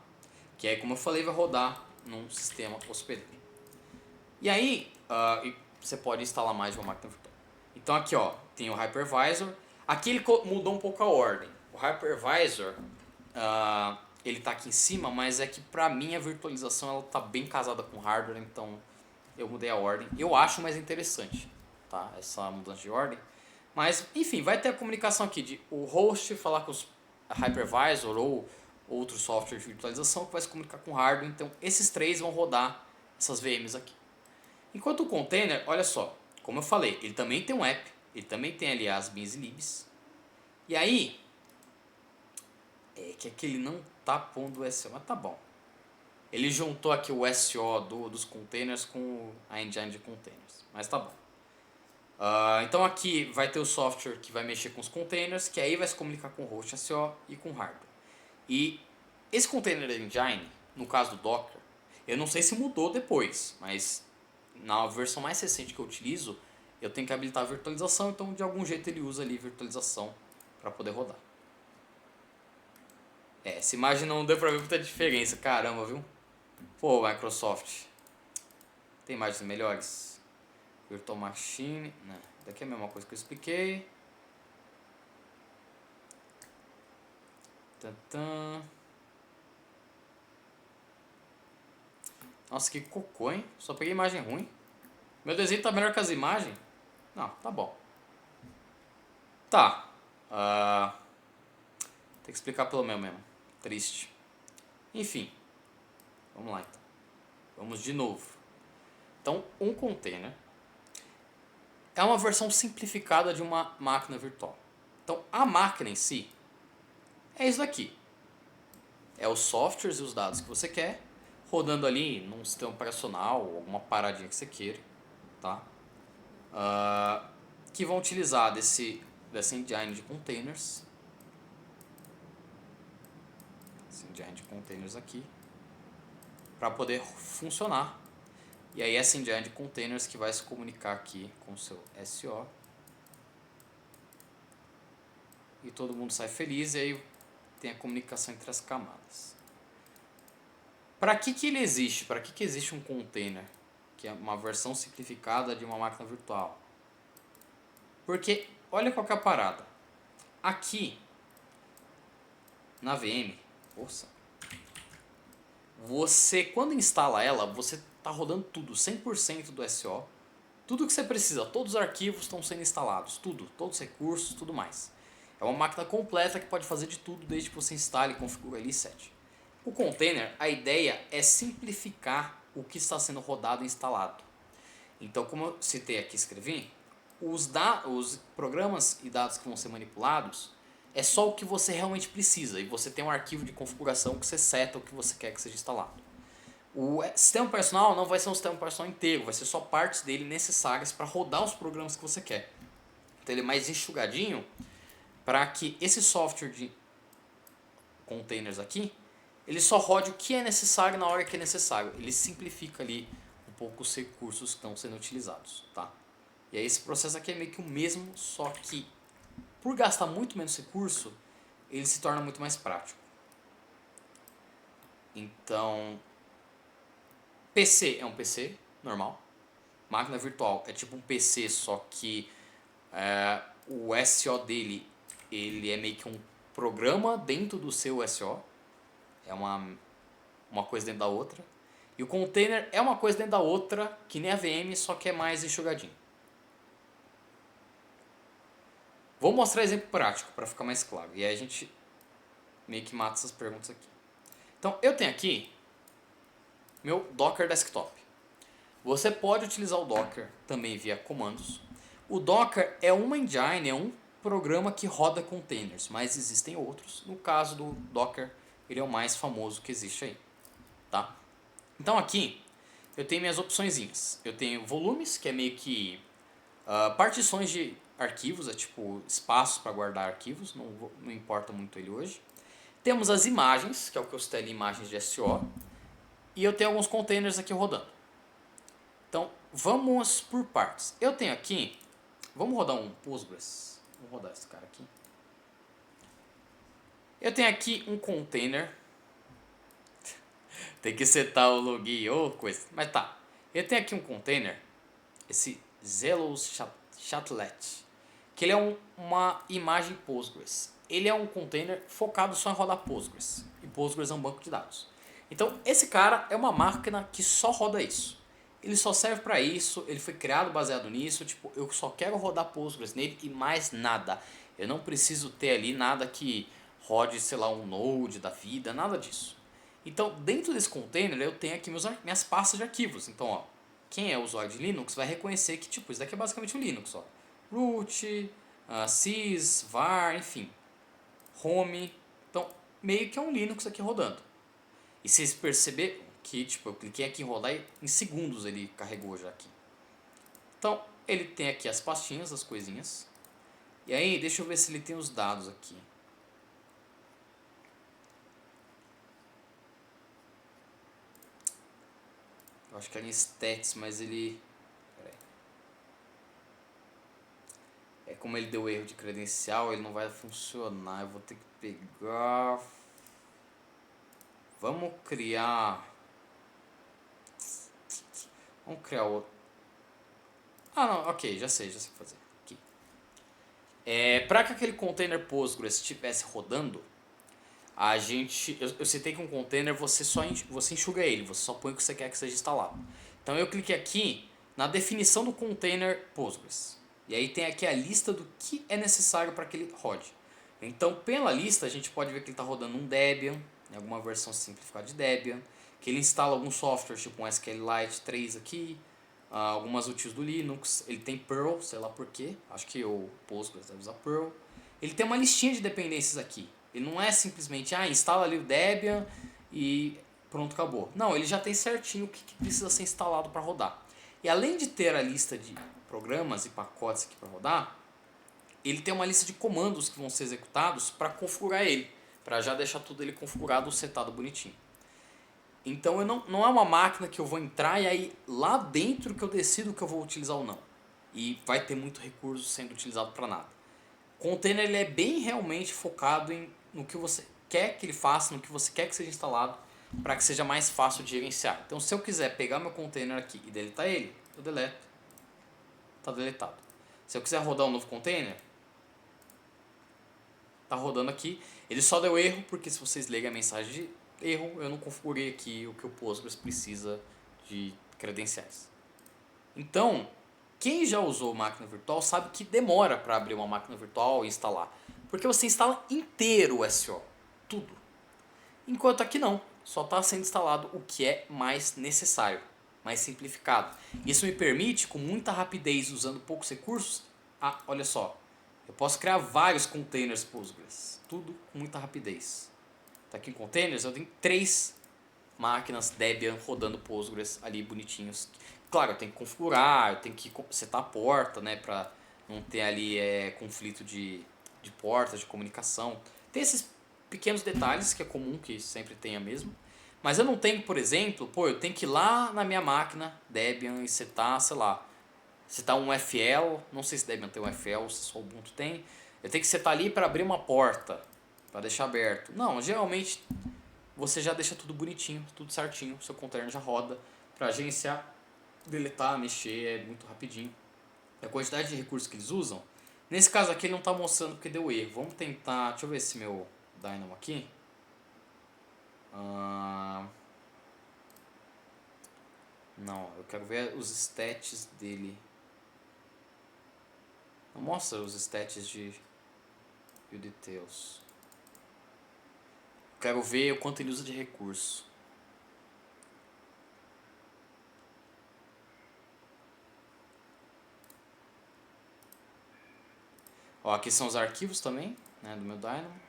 Que aí, como eu falei, vai rodar num sistema hospedeiro. E aí, você pode instalar mais de uma máquina virtual. Então aqui tem o hypervisor. Aqui ele mudou um pouco a ordem. O hypervisor ele tá aqui em cima, mas é que pra mim a virtualização ela tá bem casada com hardware, então eu mudei a ordem. Eu acho mais interessante, tá? Essa mudança de ordem. Mas, enfim, vai ter a comunicação aqui de o host falar com os hypervisor ou outro software de virtualização que vai se comunicar com o hardware. Então, esses três vão rodar essas VMs aqui. Enquanto o container, olha só, como eu falei, ele também tem um app, ele também tem ali as bins e libs. E aí, é que aqui ele não tá pondo o SO, mas tá bom. Ele juntou aqui o SO dos containers com a engine de containers, mas tá bom. Então aqui vai ter o software que vai mexer com os containers, que aí vai se comunicar com o host SO e com o hardware. E esse container engine, no caso do Docker, eu não sei se mudou depois, mas na versão mais recente que eu utilizo, eu tenho que habilitar a virtualização, então de algum jeito ele usa ali virtualização para poder rodar. Essa imagem não deu pra ver muita diferença, caramba, viu? Pô, Microsoft, tem imagens melhores? Virtual Machine, não, daqui é a mesma coisa que eu expliquei. Tantã. Nossa, que cocô, hein? Só peguei imagem ruim. Meu desenho tá melhor que as imagens? Não, tá bom. Tá. Tem que explicar pelo meu mesmo. Triste. Enfim. Vamos lá então. Vamos de novo. Então, um container é uma versão simplificada de uma máquina virtual. Então, a máquina em si é isso daqui. É os softwares e os dados que você quer rodando ali num sistema operacional ou alguma paradinha que você queira, tá? Que vão utilizar dessa engine de containers. Essa engine de containers aqui. Para poder funcionar. E aí essa engine de containers que vai se comunicar aqui com o seu SO. E todo mundo sai feliz e aí tem a comunicação entre as camadas. Para que ele existe? Para que existe um container? Que é uma versão simplificada de uma máquina virtual. Porque, olha qual que é a parada. Aqui, na VM, você, quando instala ela, você está rodando tudo, 100% do SO. Tudo que você precisa, todos os arquivos estão sendo instalados, tudo, todos os recursos, tudo mais. É uma máquina completa que pode fazer de tudo desde que você instale, configure ali e sete. O container, a ideia é simplificar o que está sendo rodado e instalado. Então, como eu citei aqui, escrevi, os programas e dados que vão ser manipulados é só o que você realmente precisa e você tem um arquivo de configuração que você seta o que você quer que seja instalado. O sistema operacional não vai ser um sistema operacional inteiro, vai ser só partes dele necessárias para rodar os programas que você quer. Então ele é mais enxugadinho para que esse software de containers aqui, ele só rode o que é necessário na hora que é necessário. Ele simplifica ali um pouco os recursos que estão sendo utilizados, tá? E aí esse processo aqui é meio que o mesmo, só que por gastar muito menos recurso, ele se torna muito mais prático. Então, PC é um PC normal. Máquina virtual é tipo um PC, só que o SO dele ele é meio que um programa dentro do seu SO. É uma coisa dentro da outra. E o container é uma coisa dentro da outra, que nem a VM, só que é mais enxugadinho. Vou mostrar exemplo prático para ficar mais claro. E aí a gente meio que mata essas perguntas aqui. Então eu tenho aqui meu Docker Desktop. Você pode utilizar o Docker também via comandos. O Docker é uma engine, é um programa que roda containers, mas existem outros. No caso do Docker, ele é o mais famoso que existe aí, tá? Então aqui eu tenho minhas opçõezinhas. Eu tenho volumes, que é meio que partições de arquivos, é tipo espaços para guardar arquivos, não importa muito ele hoje. Temos as imagens, que é o que eu citei ali, imagens de SO. E eu tenho alguns containers aqui rodando. Então, vamos por partes. Eu tenho aqui, vamos rodar um Postgres. Vamos rodar esse cara aqui. Eu tenho aqui um container. Tem que setar o login ou coisa. Mas tá. Eu tenho aqui um container. Esse Zelos Chatlet. Que ele é uma imagem Postgres. Ele é um container focado só em rodar Postgres. E Postgres é um banco de dados. Então esse cara é uma máquina que só roda isso. Ele só serve para isso, ele foi criado baseado nisso, tipo, eu só quero rodar Postgres nele e mais nada. Eu não preciso ter ali nada que rode, sei lá, um Node da vida, nada disso. Então, dentro desse container, eu tenho aqui minhas pastas de arquivos. Então, ó, quem é usuário de Linux vai reconhecer que, tipo, isso daqui é basicamente o Linux, ó. Root, sys, var, enfim, home. Então, meio que é um Linux aqui rodando. E vocês perceberam que, tipo, eu cliquei aqui em rodar e em segundos ele carregou já aqui. Então, ele tem aqui as pastinhas, as coisinhas. E aí, deixa eu ver se ele tem os dados aqui. Eu acho que era em stats, mas ele... Pera aí. É como ele deu erro de credencial, ele não vai funcionar. Eu vou ter que pegar... Vamos criar outro. Ah, não, ok, já sei fazer. Aqui. Para que aquele container Postgres estivesse rodando, eu citei que um container você enxuga ele, você só põe o que você quer que seja instalado. Então eu cliquei aqui na definição do container Postgres. E aí tem aqui a lista do que é necessário para que ele rode. Então pela lista a gente pode ver que ele está rodando um Debian, alguma versão simplificada de Debian, que ele instala algum software tipo um SQLite 3 aqui, algumas utils do Linux, ele tem Perl, sei lá porquê, acho que o Postgres deve usar Perl. Ele tem uma listinha de dependências aqui. Ele não é simplesmente, instala ali o Debian e pronto, acabou. Não, ele já tem certinho o que precisa ser instalado para rodar. E além de ter a lista de programas e pacotes aqui para rodar, ele tem uma lista de comandos que vão ser executados para configurar ele, para já deixar tudo ele configurado, setado bonitinho. Então não é uma máquina que eu vou entrar e aí lá dentro que eu decido que eu vou utilizar ou não. E vai ter muito recurso sendo utilizado para nada. O container ele é bem realmente focado no que você quer que ele faça, no que você quer que seja instalado, para que seja mais fácil de gerenciar. Então se eu quiser pegar meu container aqui e deletar ele, eu deleto. Está deletado. Se eu quiser rodar um novo container, está rodando aqui. Ele só deu erro porque se vocês lerem a mensagem de erro, eu não configurei aqui o que o Postgres precisa de credenciais. Então, quem já usou máquina virtual sabe que demora para abrir uma máquina virtual e instalar. Porque você instala inteiro o SO, tudo. Enquanto aqui não, só está sendo instalado o que é mais necessário, mais simplificado. Isso me permite, com muita rapidez, usando poucos recursos, olha só, eu posso criar vários containers Postgres, tudo com muita rapidez. Tá aqui em containers, eu tenho 3 máquinas Debian rodando Postgres ali bonitinhos. Claro, eu tenho que configurar, eu tenho que setar a porta, né, para não ter ali conflito de portas, de comunicação. Tem esses pequenos detalhes que é comum que sempre tenha mesmo. Mas eu não tenho, por exemplo, eu tenho que ir lá na minha máquina Debian e setar, sei lá, setar um FL, não sei se Debian tem um FL, se só o Ubuntu tem. Eu tenho que setar ali para abrir uma porta, para deixar aberto. Não, geralmente você já deixa tudo bonitinho, tudo certinho, seu container já roda para gerenciar, deletar, mexer, é muito rapidinho. A quantidade de recursos que eles usam, nesse caso aqui ele não está mostrando porque deu erro. Vamos tentar, deixa eu ver esse meu Dynamo aqui. Não, eu quero ver os stats dele. Não mostra os stats de Build Details. Quero ver o quanto ele usa de recurso. Ó, aqui são os arquivos também, né, do meu Dynamo.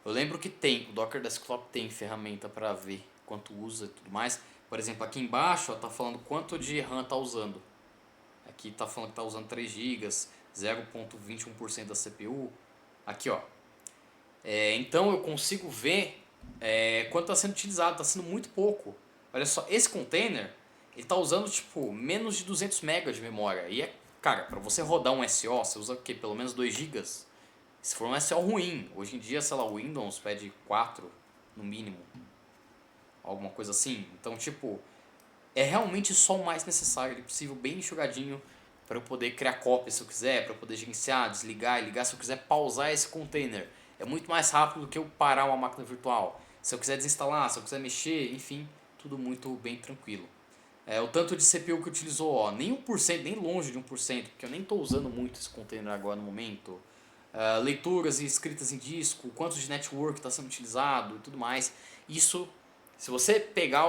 Eu lembro que o Docker Desktop tem ferramenta para ver quanto usa e tudo mais. Por exemplo, aqui embaixo está falando quanto de RAM está usando. Aqui está falando que está usando 3 GB, 0,21% da CPU. Aqui, ó. Então eu consigo ver quanto está sendo utilizado, está sendo muito pouco. Olha só, esse container ele está usando tipo menos de 200 MB de memória. E cara, para você rodar um SO, você usa o quê? Pelo menos 2 GB. Se for um SO ruim, hoje em dia, sei lá, o Windows pede 4 no mínimo. Alguma coisa assim. Então, tipo, é realmente só o mais necessário. Ele é possível bem enxugadinho para eu poder criar cópias se eu quiser, para eu poder gerenciar, desligar e ligar se eu quiser pausar esse container. É muito mais rápido do que eu parar uma máquina virtual. Se eu quiser desinstalar, se eu quiser mexer, enfim, tudo muito bem tranquilo. O tanto de CPU que utilizou, ó, nem 1%, nem longe de 1%, porque eu nem estou usando muito esse container agora no momento. Leituras e escritas em disco, quanto de network está sendo utilizado e tudo mais. Isso, se você pegar,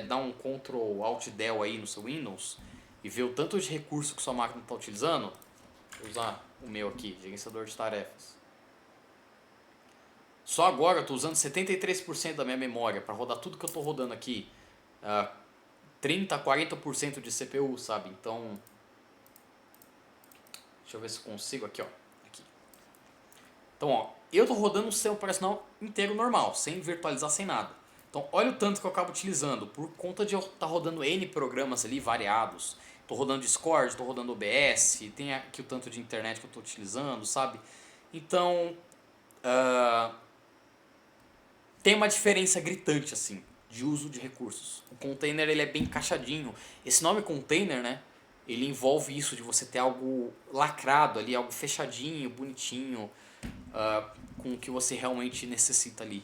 dar um Ctrl Alt Del aí no seu Windows e ver o tanto de recurso que sua máquina está utilizando, vou usar o meu aqui, gerenciador de tarefas. Só agora eu estou usando 73% da minha memória para rodar tudo que eu estou rodando aqui. 30 a 40% de CPU, sabe? Então, deixa eu ver se eu consigo aqui, ó. Aqui. Então, ó, eu tô rodando um sistema operacional inteiro normal, sem virtualizar, sem nada. Então, olha o tanto que eu acabo utilizando, por conta de eu estar rodando N programas ali variados. Tô rodando Discord, tô rodando OBS, tem aqui o tanto de internet que eu tô utilizando, sabe? Então, tem uma diferença gritante, assim, de uso de recursos. O container, ele é bem encaixadinho. Esse nome container, né? Ele envolve isso de você ter algo lacrado ali, algo fechadinho, bonitinho, com o que você realmente necessita ali,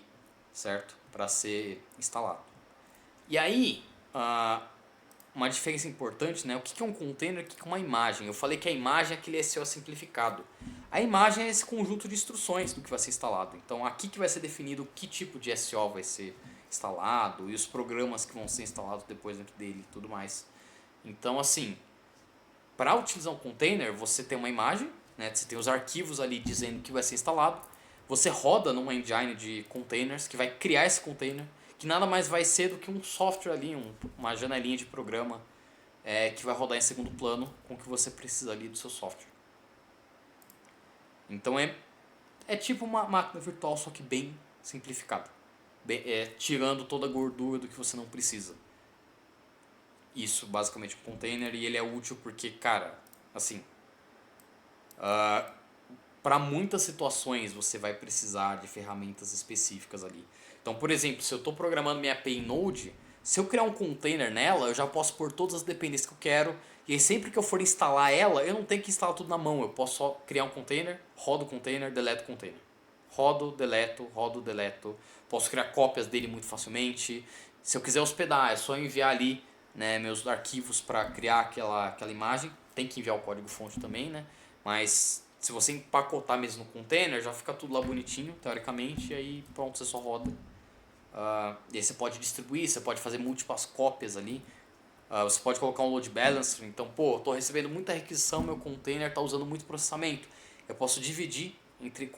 certo? Para ser instalado. E aí, uma diferença importante, né? O que é um container e o que é uma imagem? Eu falei que a imagem é aquele SEO simplificado. A imagem é esse conjunto de instruções do que vai ser instalado. Então, aqui que vai ser definido que tipo de SEO vai ser instalado e os programas que vão ser instalados depois dentro dele e tudo mais. Então, assim, para utilizar um container, você tem uma imagem, né? Você tem os arquivos ali dizendo que vai ser instalado. Você roda numa engine de containers que vai criar esse container, que nada mais vai ser do que um software ali, uma janelinha de programa que vai rodar em segundo plano com o que você precisa ali do seu software. Então é tipo uma máquina virtual, só que bem simplificada, tirando toda a gordura do que você não precisa. Isso, basicamente, um container, e ele é útil porque, cara, assim, para muitas situações você vai precisar de ferramentas específicas ali. Então, por exemplo, se eu estou programando minha API em Node, se eu criar um container nela, eu já posso pôr todas as dependências que eu quero. E aí sempre que eu for instalar ela, eu não tenho que instalar tudo na mão. Eu posso só criar um container, rodo o container, deleto o container. Rodo, deleto. Posso criar cópias dele muito facilmente. Se eu quiser hospedar, é só enviar ali, né, meus arquivos para criar aquela imagem. Tem que enviar o código fonte também, né? Mas se você empacotar mesmo no container, já fica tudo lá bonitinho, teoricamente, e aí pronto, você só roda. E aí você pode distribuir, você pode fazer múltiplas cópias ali. Você pode colocar um load balancer. Então, pô, estou recebendo muita requisição, meu container está usando muito processamento. Eu posso dividir entre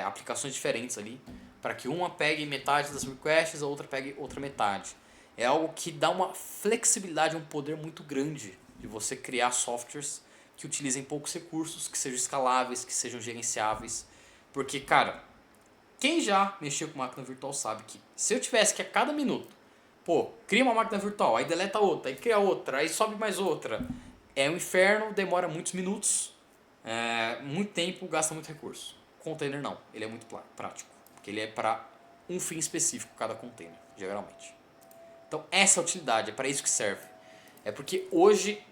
aplicações diferentes ali, para que uma pegue metade das requests, a outra pegue outra metade. É algo que dá uma flexibilidade, um poder muito grande de você criar softwares que utilizem poucos recursos, que sejam escaláveis, que sejam gerenciáveis. Porque, cara, quem já mexeu com máquina virtual sabe que se eu tivesse que a cada minuto, pô, cria uma máquina virtual, aí deleta outra, aí cria outra, aí sobe mais outra, é um inferno, demora muitos minutos, muito tempo, gasta muito recurso. Container não, ele é muito prático, porque ele é para um fim específico cada container, geralmente. Então essa é a utilidade, é para isso que serve. É porque hoje,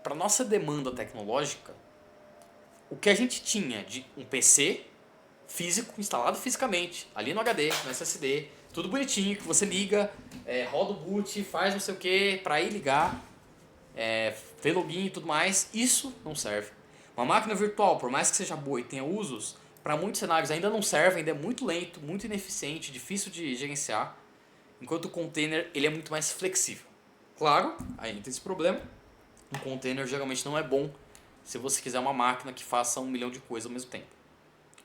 para nossa demanda tecnológica, o que a gente tinha de um PC físico, instalado fisicamente, ali no HD, no SSD, tudo bonitinho, que você liga, roda o boot, faz não sei o que, para ir ligar, ter login e tudo mais, isso não serve. Uma máquina virtual, por mais que seja boa e tenha usos, para muitos cenários ainda não serve, ainda é muito lento, muito ineficiente, difícil de gerenciar, enquanto o container ele é muito mais flexível. Claro, aí tem esse problema, um container geralmente não é bom se você quiser uma máquina que faça 1 milhão de coisas ao mesmo tempo.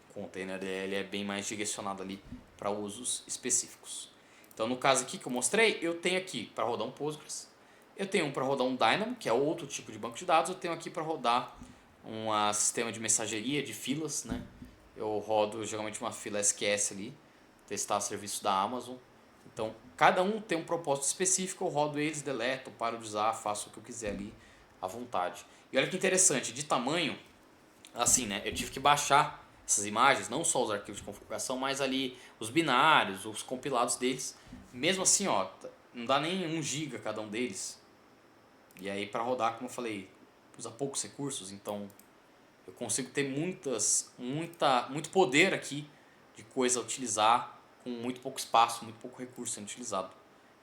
O container ele é bem mais direcionado ali para usos específicos. Então no caso aqui que eu mostrei, eu tenho aqui para rodar um Postgres, eu tenho um para rodar um Dynamo, que é outro tipo de banco de dados, eu tenho aqui para rodar um sistema de mensageria de filas, né? Eu rodo geralmente uma fila SQS ali, testar serviços da Amazon. Então cada um tem um propósito específico, eu rodo eles, deleto, paro de usar, faço o que eu quiser ali à vontade. E olha que interessante, de tamanho, assim, né? Eu tive que baixar essas imagens, não só os arquivos de configuração, mas ali os binários, os compilados deles. Mesmo assim, ó, não dá nem 1 GB cada um deles. E aí para rodar, como eu falei, usa poucos recursos, então eu consigo ter muito poder aqui de coisa a utilizar com muito pouco espaço, muito pouco recurso sendo utilizado.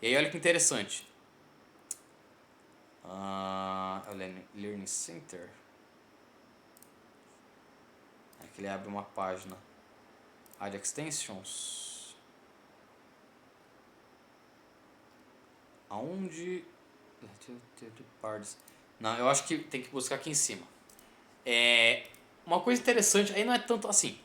E aí olha que interessante. Learning Center. Aqui ele abre uma página. Add Extensions. Aonde... Não, eu acho que tem que buscar aqui em cima. Uma coisa interessante, aí não é tanto assim.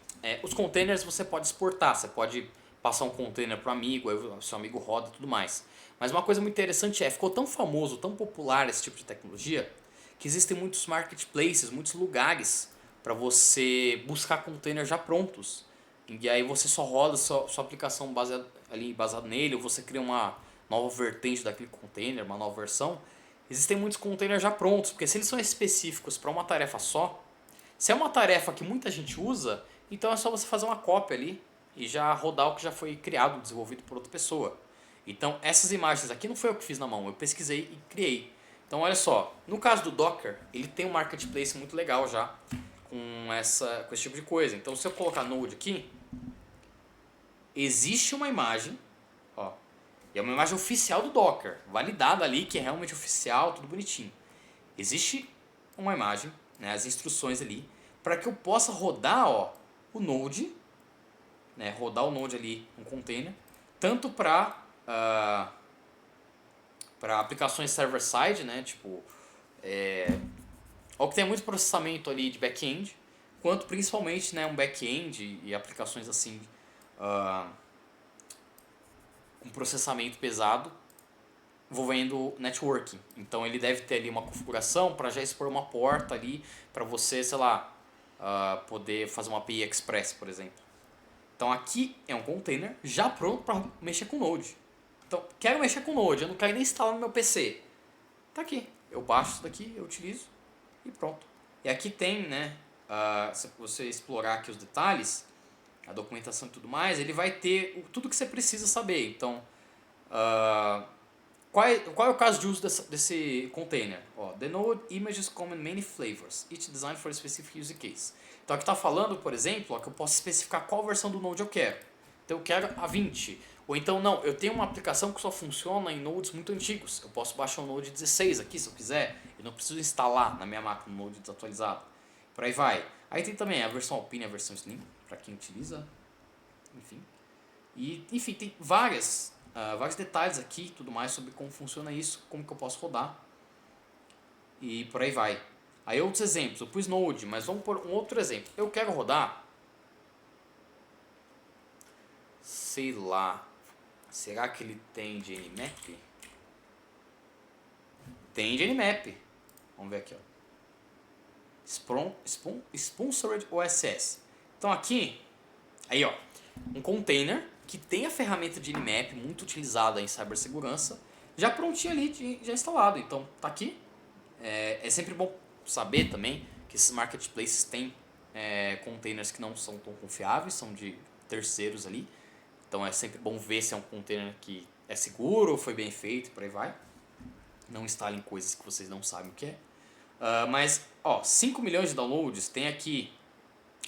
Os containers você pode exportar, você pode passar um container para o amigo, aí o seu amigo roda e tudo mais. Mas uma coisa muito interessante ficou tão famoso, tão popular esse tipo de tecnologia, que existem muitos marketplaces, muitos lugares para você buscar containers já prontos. E aí você só roda sua aplicação baseado nele, ou você cria uma nova vertente daquele container, uma nova versão. Existem muitos containers já prontos, porque se eles são específicos para uma tarefa só, se é uma tarefa que muita gente usa, então é só você fazer uma cópia ali e já rodar o que já foi criado, desenvolvido por outra pessoa. Então essas imagens aqui não foi eu que fiz na mão, eu pesquisei e criei. Então olha só, no caso do Docker, ele tem um marketplace muito legal já com esse tipo de coisa. Então se eu colocar Node aqui, existe uma imagem, ó, e é uma imagem oficial do Docker, validada ali, que é realmente oficial, tudo bonitinho. Existe uma imagem, né, as instruções ali, para que eu possa rodar o Node, né, rodar o Node ali no container, tanto para aplicações server-side, né, tipo, ou que tem muito processamento ali de back-end, quanto principalmente, né, um back-end e aplicações assim com processamento pesado envolvendo networking. Então ele deve ter ali uma configuração para já expor uma porta ali para você, sei lá, poder fazer uma API Express, por exemplo. Então aqui é um container já pronto para mexer com Node. Então quero mexer com Node, eu não quero nem instalar no meu PC. Tá aqui, eu baixo isso daqui, eu utilizo e pronto. E aqui tem, né, se você explorar aqui os detalhes, a documentação e tudo mais, ele vai ter tudo que você precisa saber. Então, qual é o caso de uso desse container? The Node images come in many flavors, each designed for a specific use case. Então aqui está falando, por exemplo, que eu posso especificar qual versão do Node eu quero. Então eu quero a 20. Ou então não, eu tenho uma aplicação que só funciona em nodes muito antigos. Eu posso baixar o Node 16 aqui se eu quiser. Eu não preciso instalar na minha máquina um Node desatualizado. Por aí vai. Aí tem também a versão Alpine e a versão Slim, para quem utiliza. Enfim. E, enfim, tem vários detalhes aqui, tudo mais sobre como funciona isso, como que eu posso rodar e por aí vai. Aí outros exemplos, eu pus Node, mas vamos por um outro exemplo. Eu quero rodar, sei lá, será que ele tem de Nmap? Tem de Nmap. Vamos ver aqui, Sponsored OSS. Então aqui, aí um container que tem a ferramenta de Nmap muito utilizada em cibersegurança, já prontinho ali, já instalado. Então tá aqui. É sempre bom saber também que esses marketplaces têm containers que não são tão confiáveis, são de terceiros ali. Então é sempre bom ver se é um container que é seguro, foi bem feito, por aí vai. Não instalem coisas que vocês não sabem o que é. Mas 5 milhões de downloads, tem aqui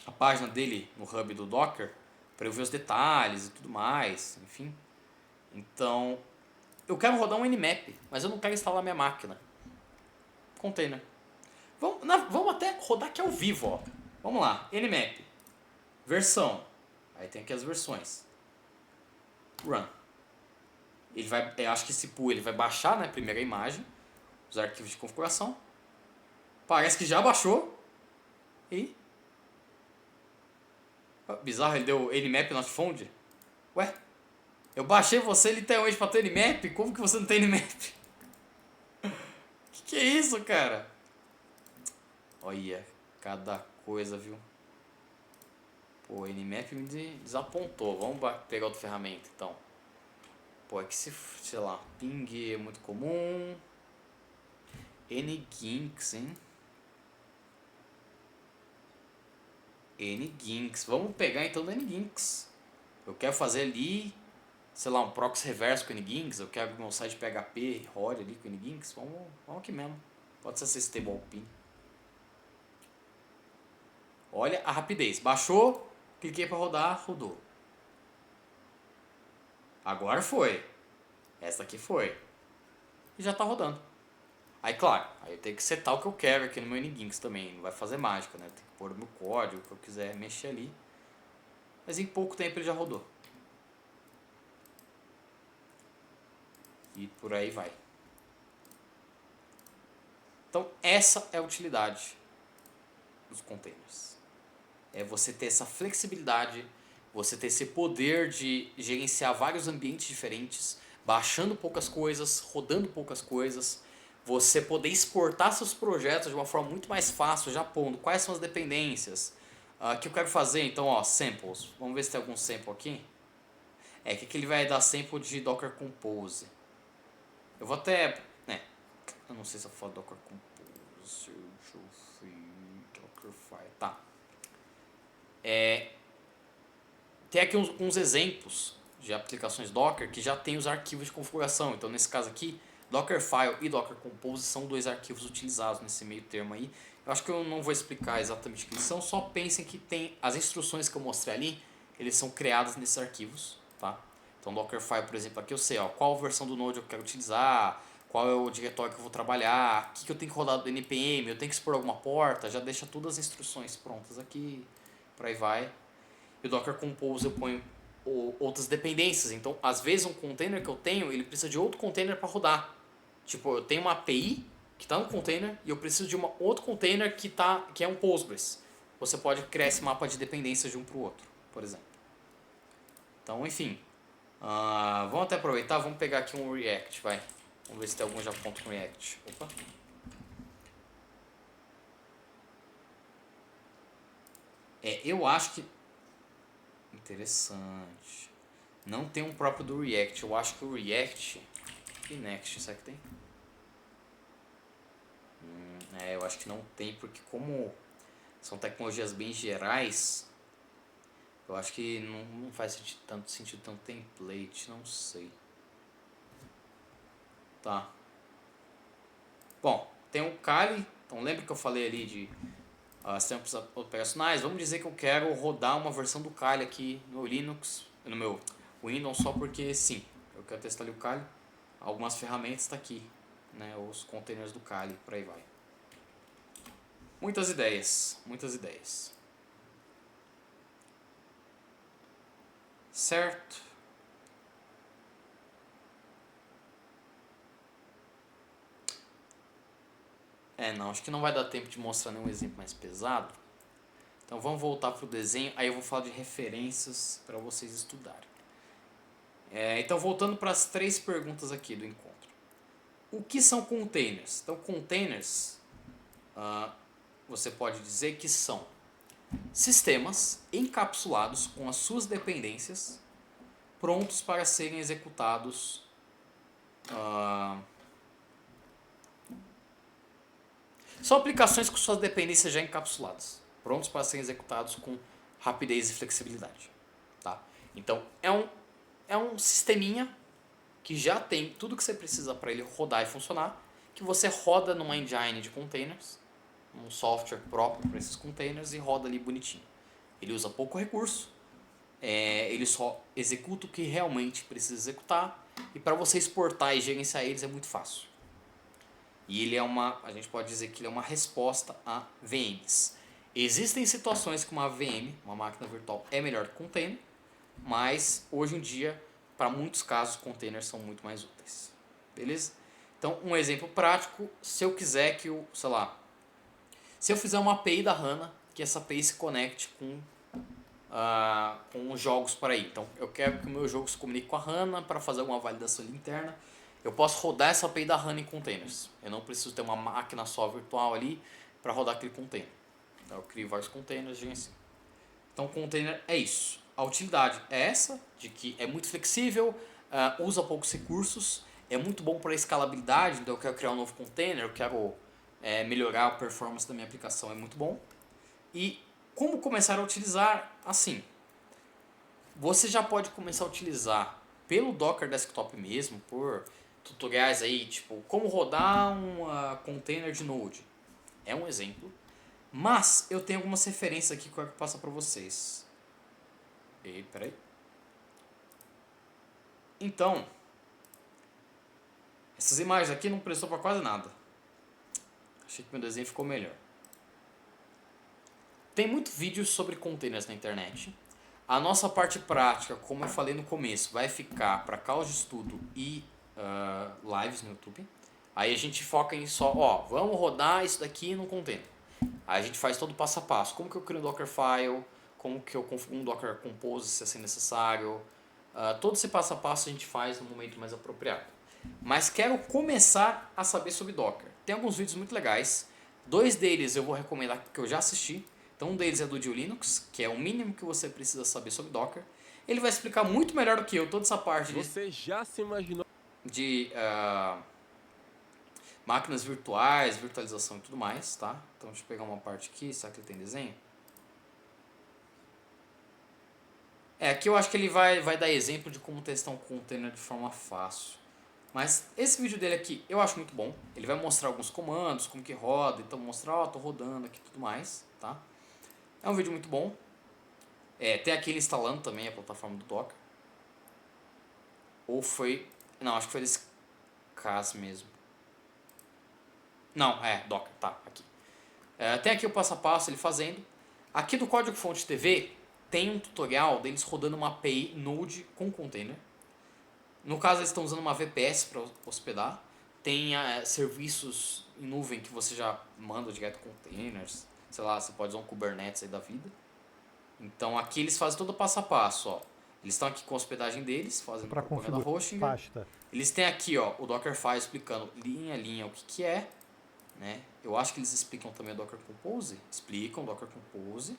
a página dele no hub do Docker, para eu ver os detalhes e tudo mais, enfim. Então, eu quero rodar um Nmap, mas eu não quero instalar minha máquina. Container. Vamos até rodar aqui ao vivo, Vamos lá, Nmap. Versão. Aí tem aqui as versões. Run. Ele vai, eu acho que esse pool ele vai baixar, né, primeiro a imagem, os arquivos de configuração. Parece que já baixou. E bizarro, ele deu Nmap not found. Ué? Eu baixei você literalmente pra ter Nmap? Como que você não tem Nmap? Que é isso, cara? Olha, cada coisa, viu? Pô, Nmap me desapontou. Vamos pegar outra ferramenta, então. Pô, é que sei lá, ping é muito comum. Nginx, hein? Nginx. Vamos pegar então do Nginx. Eu quero fazer ali, sei lá, um proxy reverso com o Nginx. Eu quero que meu site PHP rode ali com o Nginx. Vamos aqui mesmo. Pode ser essa stable pin. Olha a rapidez. Baixou, cliquei para rodar, rodou. Agora foi. Essa aqui foi. E já tá rodando. Aí, claro, aí eu tenho que setar o que eu quero aqui no meu Nginx também. Não vai fazer mágica, né? Eu tenho que pôr o meu código, o que eu quiser mexer ali. Mas em pouco tempo ele já rodou. E por aí vai. Então, essa é a utilidade dos containers. É você ter essa flexibilidade, você ter esse poder de gerenciar vários ambientes diferentes, baixando poucas coisas, rodando poucas coisas, você poder exportar seus projetos de uma forma muito mais fácil, já pondo quais são as dependências que eu quero fazer. Então, ó, samples. Vamos ver se tem algum sample aqui. Que aqui ele vai dar sample de Docker Compose. Eu vou até... eu não sei se eu falo Docker Compose, Dockerfile, tá. Tem aqui uns exemplos de aplicações Docker que já tem os arquivos de configuração. Então, nesse caso aqui, Dockerfile e Docker Compose são dois arquivos utilizados nesse meio termo aí. Eu acho que eu não vou explicar exatamente o que eles são, só pensem que tem as instruções que eu mostrei ali, eles são criadas nesses arquivos, tá? Então, Dockerfile, por exemplo, aqui eu sei qual versão do Node eu quero utilizar, qual é o diretório que eu vou trabalhar, o que eu tenho que rodar do NPM, eu tenho que expor alguma porta, já deixa todas as instruções prontas aqui, por aí vai. E o Docker Compose eu ponho outras dependências. Então, às vezes um container que eu tenho, ele precisa de outro container para rodar. Tipo, eu tenho uma API que está no container e eu preciso de outro container que é um Postgres. Você pode criar esse mapa de dependências de um para o outro, por exemplo. Então, enfim. Vamos até aproveitar, vamos pegar aqui um React, vai. Vamos ver se tem algum já pronto com React. Opa. Eu acho que... Interessante. Não tem um próprio do React. Eu acho que o React... E Next, será que tem? Eu acho que não tem, porque como são tecnologias bem gerais, eu acho que não faz tanto sentido ter um template, não sei. Tá. Bom, tem o Kali. Então lembra que eu falei ali de sistemas operacionais? Vamos dizer que eu quero rodar uma versão do Kali aqui no Linux, no meu Windows, só porque sim. Eu quero testar ali o Kali. Algumas ferramentas está aqui, né? Os containers do Kali, por aí vai. Muitas ideias, muitas ideias. Certo? Não, acho que não vai dar tempo de mostrar nenhum exemplo mais pesado. Então vamos voltar para o desenho, aí eu vou falar de referências para vocês estudarem. Então voltando para as 3 perguntas aqui do encontro. O que são containers? Então containers, você pode dizer que são sistemas encapsulados com as suas dependências, prontos para serem executados são aplicações com suas dependências já encapsuladas, prontos para serem executados com rapidez e flexibilidade. Tá? Então é um sisteminha que já tem tudo que você precisa para ele rodar e funcionar, que você roda numa engine de containers, um software próprio para esses containers e roda ali bonitinho. Ele usa pouco recurso, ele só executa o que realmente precisa executar, e para você exportar e gerenciar eles é muito fácil. E ele a gente pode dizer que ele é uma resposta a VMs. Existem situações que uma VM, uma máquina virtual, é melhor que container, mas hoje em dia, para muitos casos, containers são muito mais úteis. Beleza? Então, um exemplo prático, se eu quiser que se eu fizer uma API da HANA, que essa API se conecte com os jogos por aí. Então, eu quero que o meu jogo se comunique com a HANA para fazer uma validação interna. Eu posso rodar essa API da HANA em containers. Eu não preciso ter uma máquina só virtual ali para rodar aquele container. Então, eu crio vários containers e assim. Então, container é isso. A utilidade é essa, de que é muito flexível, usa poucos recursos, é muito bom para a escalabilidade. Então, eu quero criar um novo container, eu quero melhorar a performance da minha aplicação, é muito bom. E como começar a utilizar? Assim, você já pode começar a utilizar pelo Docker Desktop mesmo, por tutoriais aí, tipo, como rodar um container de Node. É um exemplo. Mas eu tenho algumas referências aqui que eu quero passar para vocês. Peraí. Então, essas imagens aqui não prestou para quase nada. Achei que meu desenho ficou melhor. Tem muito vídeo sobre containers na internet. A nossa parte prática, como eu falei no começo, vai ficar para causa de estudo e lives no YouTube. Aí a gente foca em só, vamos rodar isso daqui no container. Aí a gente faz todo o passo a passo. Como que eu crio um Dockerfile, como que eu configuro um Docker Compose se assim necessário. Todo esse passo a passo a gente faz no momento mais apropriado. Mas quero começar a saber sobre Docker. Tem alguns vídeos muito legais. 2 deles eu vou recomendar que eu já assisti. Então um deles é do Dio Linux, que é o mínimo que você precisa saber sobre Docker. Ele vai explicar muito melhor do que eu toda essa parte Você já se imaginou? de máquinas virtuais, virtualização e tudo mais, tá? Então deixa eu pegar uma parte aqui, será que ele tem desenho? Aqui eu acho que ele vai dar exemplo de como testar um container de forma fácil. Mas esse vídeo dele aqui eu acho muito bom. Ele vai mostrar alguns comandos, como que roda, então mostrar, tô rodando aqui e tudo mais, tá? É um vídeo muito bom. Tem aqui ele instalando também a plataforma do Docker. Ou foi... Não, acho que foi desse caso mesmo. Não, Docker, tá, aqui. Tem aqui o passo a passo ele fazendo. Aqui do Código Fonte TV tem um tutorial deles rodando uma API Node com container. No caso eles estão usando uma VPS para hospedar. Tem serviços em nuvem que você já manda direto containers. Sei lá, você pode usar um Kubernetes aí da vida. Então aqui eles fazem todo o passo a passo, ó. Eles estão aqui com a hospedagem deles, fazendo para propaganda configurar hosting. pasta. Eles têm aqui, ó, o Dockerfile explicando linha a linha o que é, né? Eu acho que eles explicam também o Docker Compose. Explicam o Docker Compose.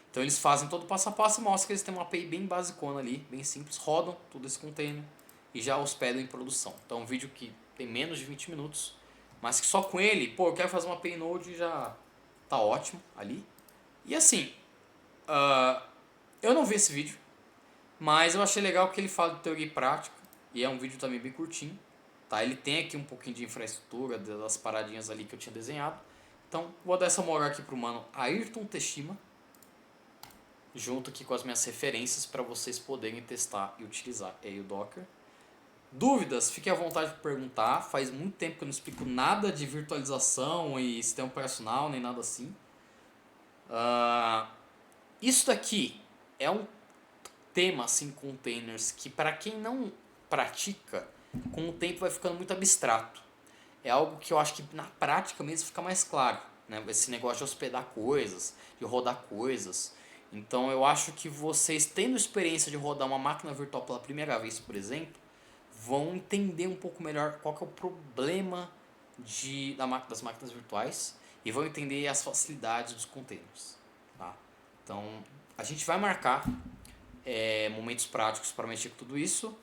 Então eles fazem todo o passo a passo e mostram que eles têm uma API bem basicona ali, bem simples, rodam todo esse container e já hospedam em produção. Então é um vídeo que tem menos de 20 minutos, mas que só com ele, eu quero fazer uma API Node e já tá ótimo ali. E assim, eu não vi esse vídeo, mas eu achei legal que ele fala de teoria e prática, e é um vídeo também bem curtinho. Tá? Ele tem aqui um pouquinho de infraestrutura, das paradinhas ali que eu tinha desenhado. Então vou dar essa moral aqui pro mano Ayrton Teshima, junto aqui com as minhas referências para vocês poderem testar e utilizar aí o Docker. Dúvidas? Fique à vontade de perguntar. Faz muito tempo que eu não explico nada de virtualização e sistema operacional, nem nada assim. Isso daqui é um tema, assim, containers, que para quem não pratica, com o tempo vai ficando muito abstrato. É algo que eu acho que na prática mesmo fica mais claro, né? Esse negócio de hospedar coisas, de rodar coisas. Então eu acho que vocês, tendo experiência de rodar uma máquina virtual pela primeira vez, por exemplo, vão entender um pouco melhor qual que é o problema das máquinas virtuais e vão entender as facilidades dos containers. Tá? Então a gente vai marcar momentos práticos para mexer com tudo isso.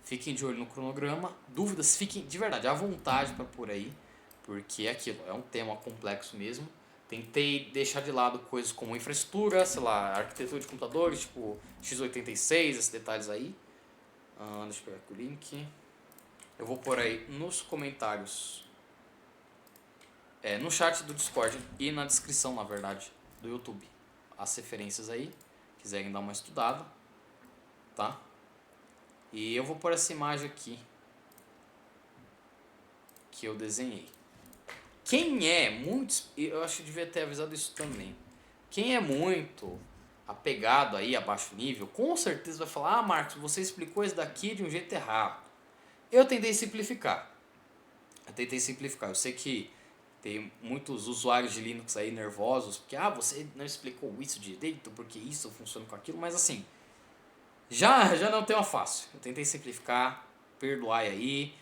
Fiquem de olho no cronograma. Dúvidas, fiquem de verdade à vontade para por aí, porque é aquilo, é um tema complexo mesmo. Tentei deixar de lado coisas como infraestrutura, sei lá, arquitetura de computadores, tipo x86, esses detalhes aí. Deixa eu pegar aqui o link. Eu vou pôr aí nos comentários, no chat do Discord e na descrição, na verdade, do YouTube, as referências aí, quiserem dar uma estudada, tá? E eu vou pôr essa imagem aqui que eu desenhei. Quem é muito, eu acho que devia ter avisado isso também. Quem é muito apegado aí a baixo nível, com certeza vai falar: Marcos, você explicou isso daqui de um jeito errado. Eu tentei simplificar. Eu sei que tem muitos usuários de Linux aí nervosos, porque você não explicou isso direito, porque isso funciona com aquilo, mas assim, já não tem uma fácil. Eu tentei simplificar, perdoai aí.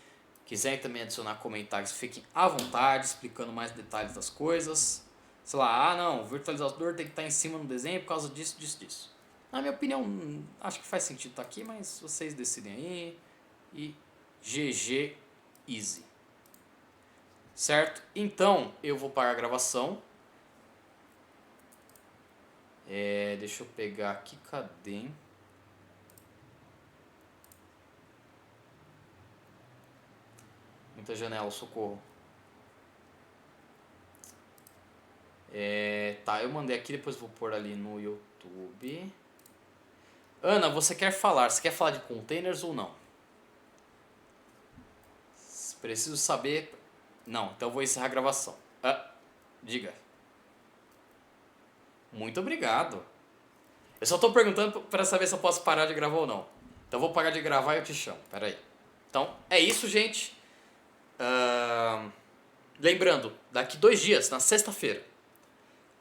Quiserem também adicionar comentários, fiquem à vontade, explicando mais detalhes das coisas. Sei lá, não, o virtualizador tem que estar em cima no desenho por causa disso. Na minha opinião, acho que faz sentido estar aqui, mas vocês decidem aí. E GG Easy. Certo? Então, eu vou parar a gravação. Deixa eu pegar aqui, cadê? Muita janela, socorro. Tá, eu mandei aqui, depois vou pôr ali no YouTube. Ana, você quer falar? Você quer falar de containers ou não? Preciso saber. Não, então eu vou encerrar a gravação. Diga. Muito obrigado. Eu só tô perguntando para saber se eu posso parar de gravar ou não. Então eu vou parar de gravar e eu te chamo. Pera aí. Então é isso, gente. Lembrando, daqui 2 dias, na sexta-feira,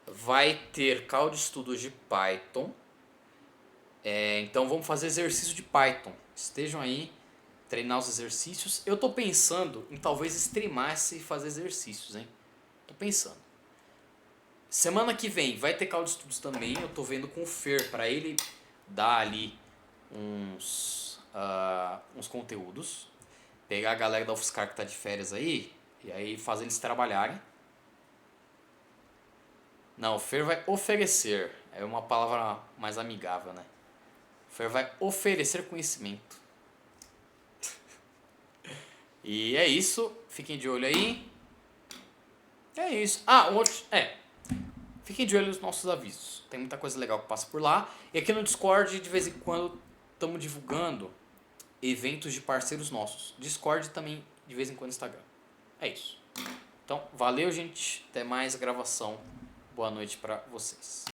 vai ter call de estudos de Python. Então vamos fazer exercício de Python. Estejam aí, treinar os exercícios. Eu tô pensando em talvez streamar e fazer exercícios, hein? Tô pensando. Semana que vem vai ter call de estudos também. Eu tô vendo com o Fer para ele dar ali uns conteúdos. Pegar a galera da UFSCar que tá de férias aí e aí fazer eles trabalharem. Não, o Fer vai oferecer. É uma palavra mais amigável, né? O Fer vai oferecer conhecimento. E é isso. Fiquem de olho aí. É isso. Um outro. Fiquem de olho nos nossos avisos. Tem muita coisa legal que passa por lá. E aqui no Discord, de vez em quando, estamos divulgando eventos de parceiros nossos. Discord também, de vez em quando, Instagram. É isso. Então, valeu, gente. Até mais gravação. Boa noite para vocês.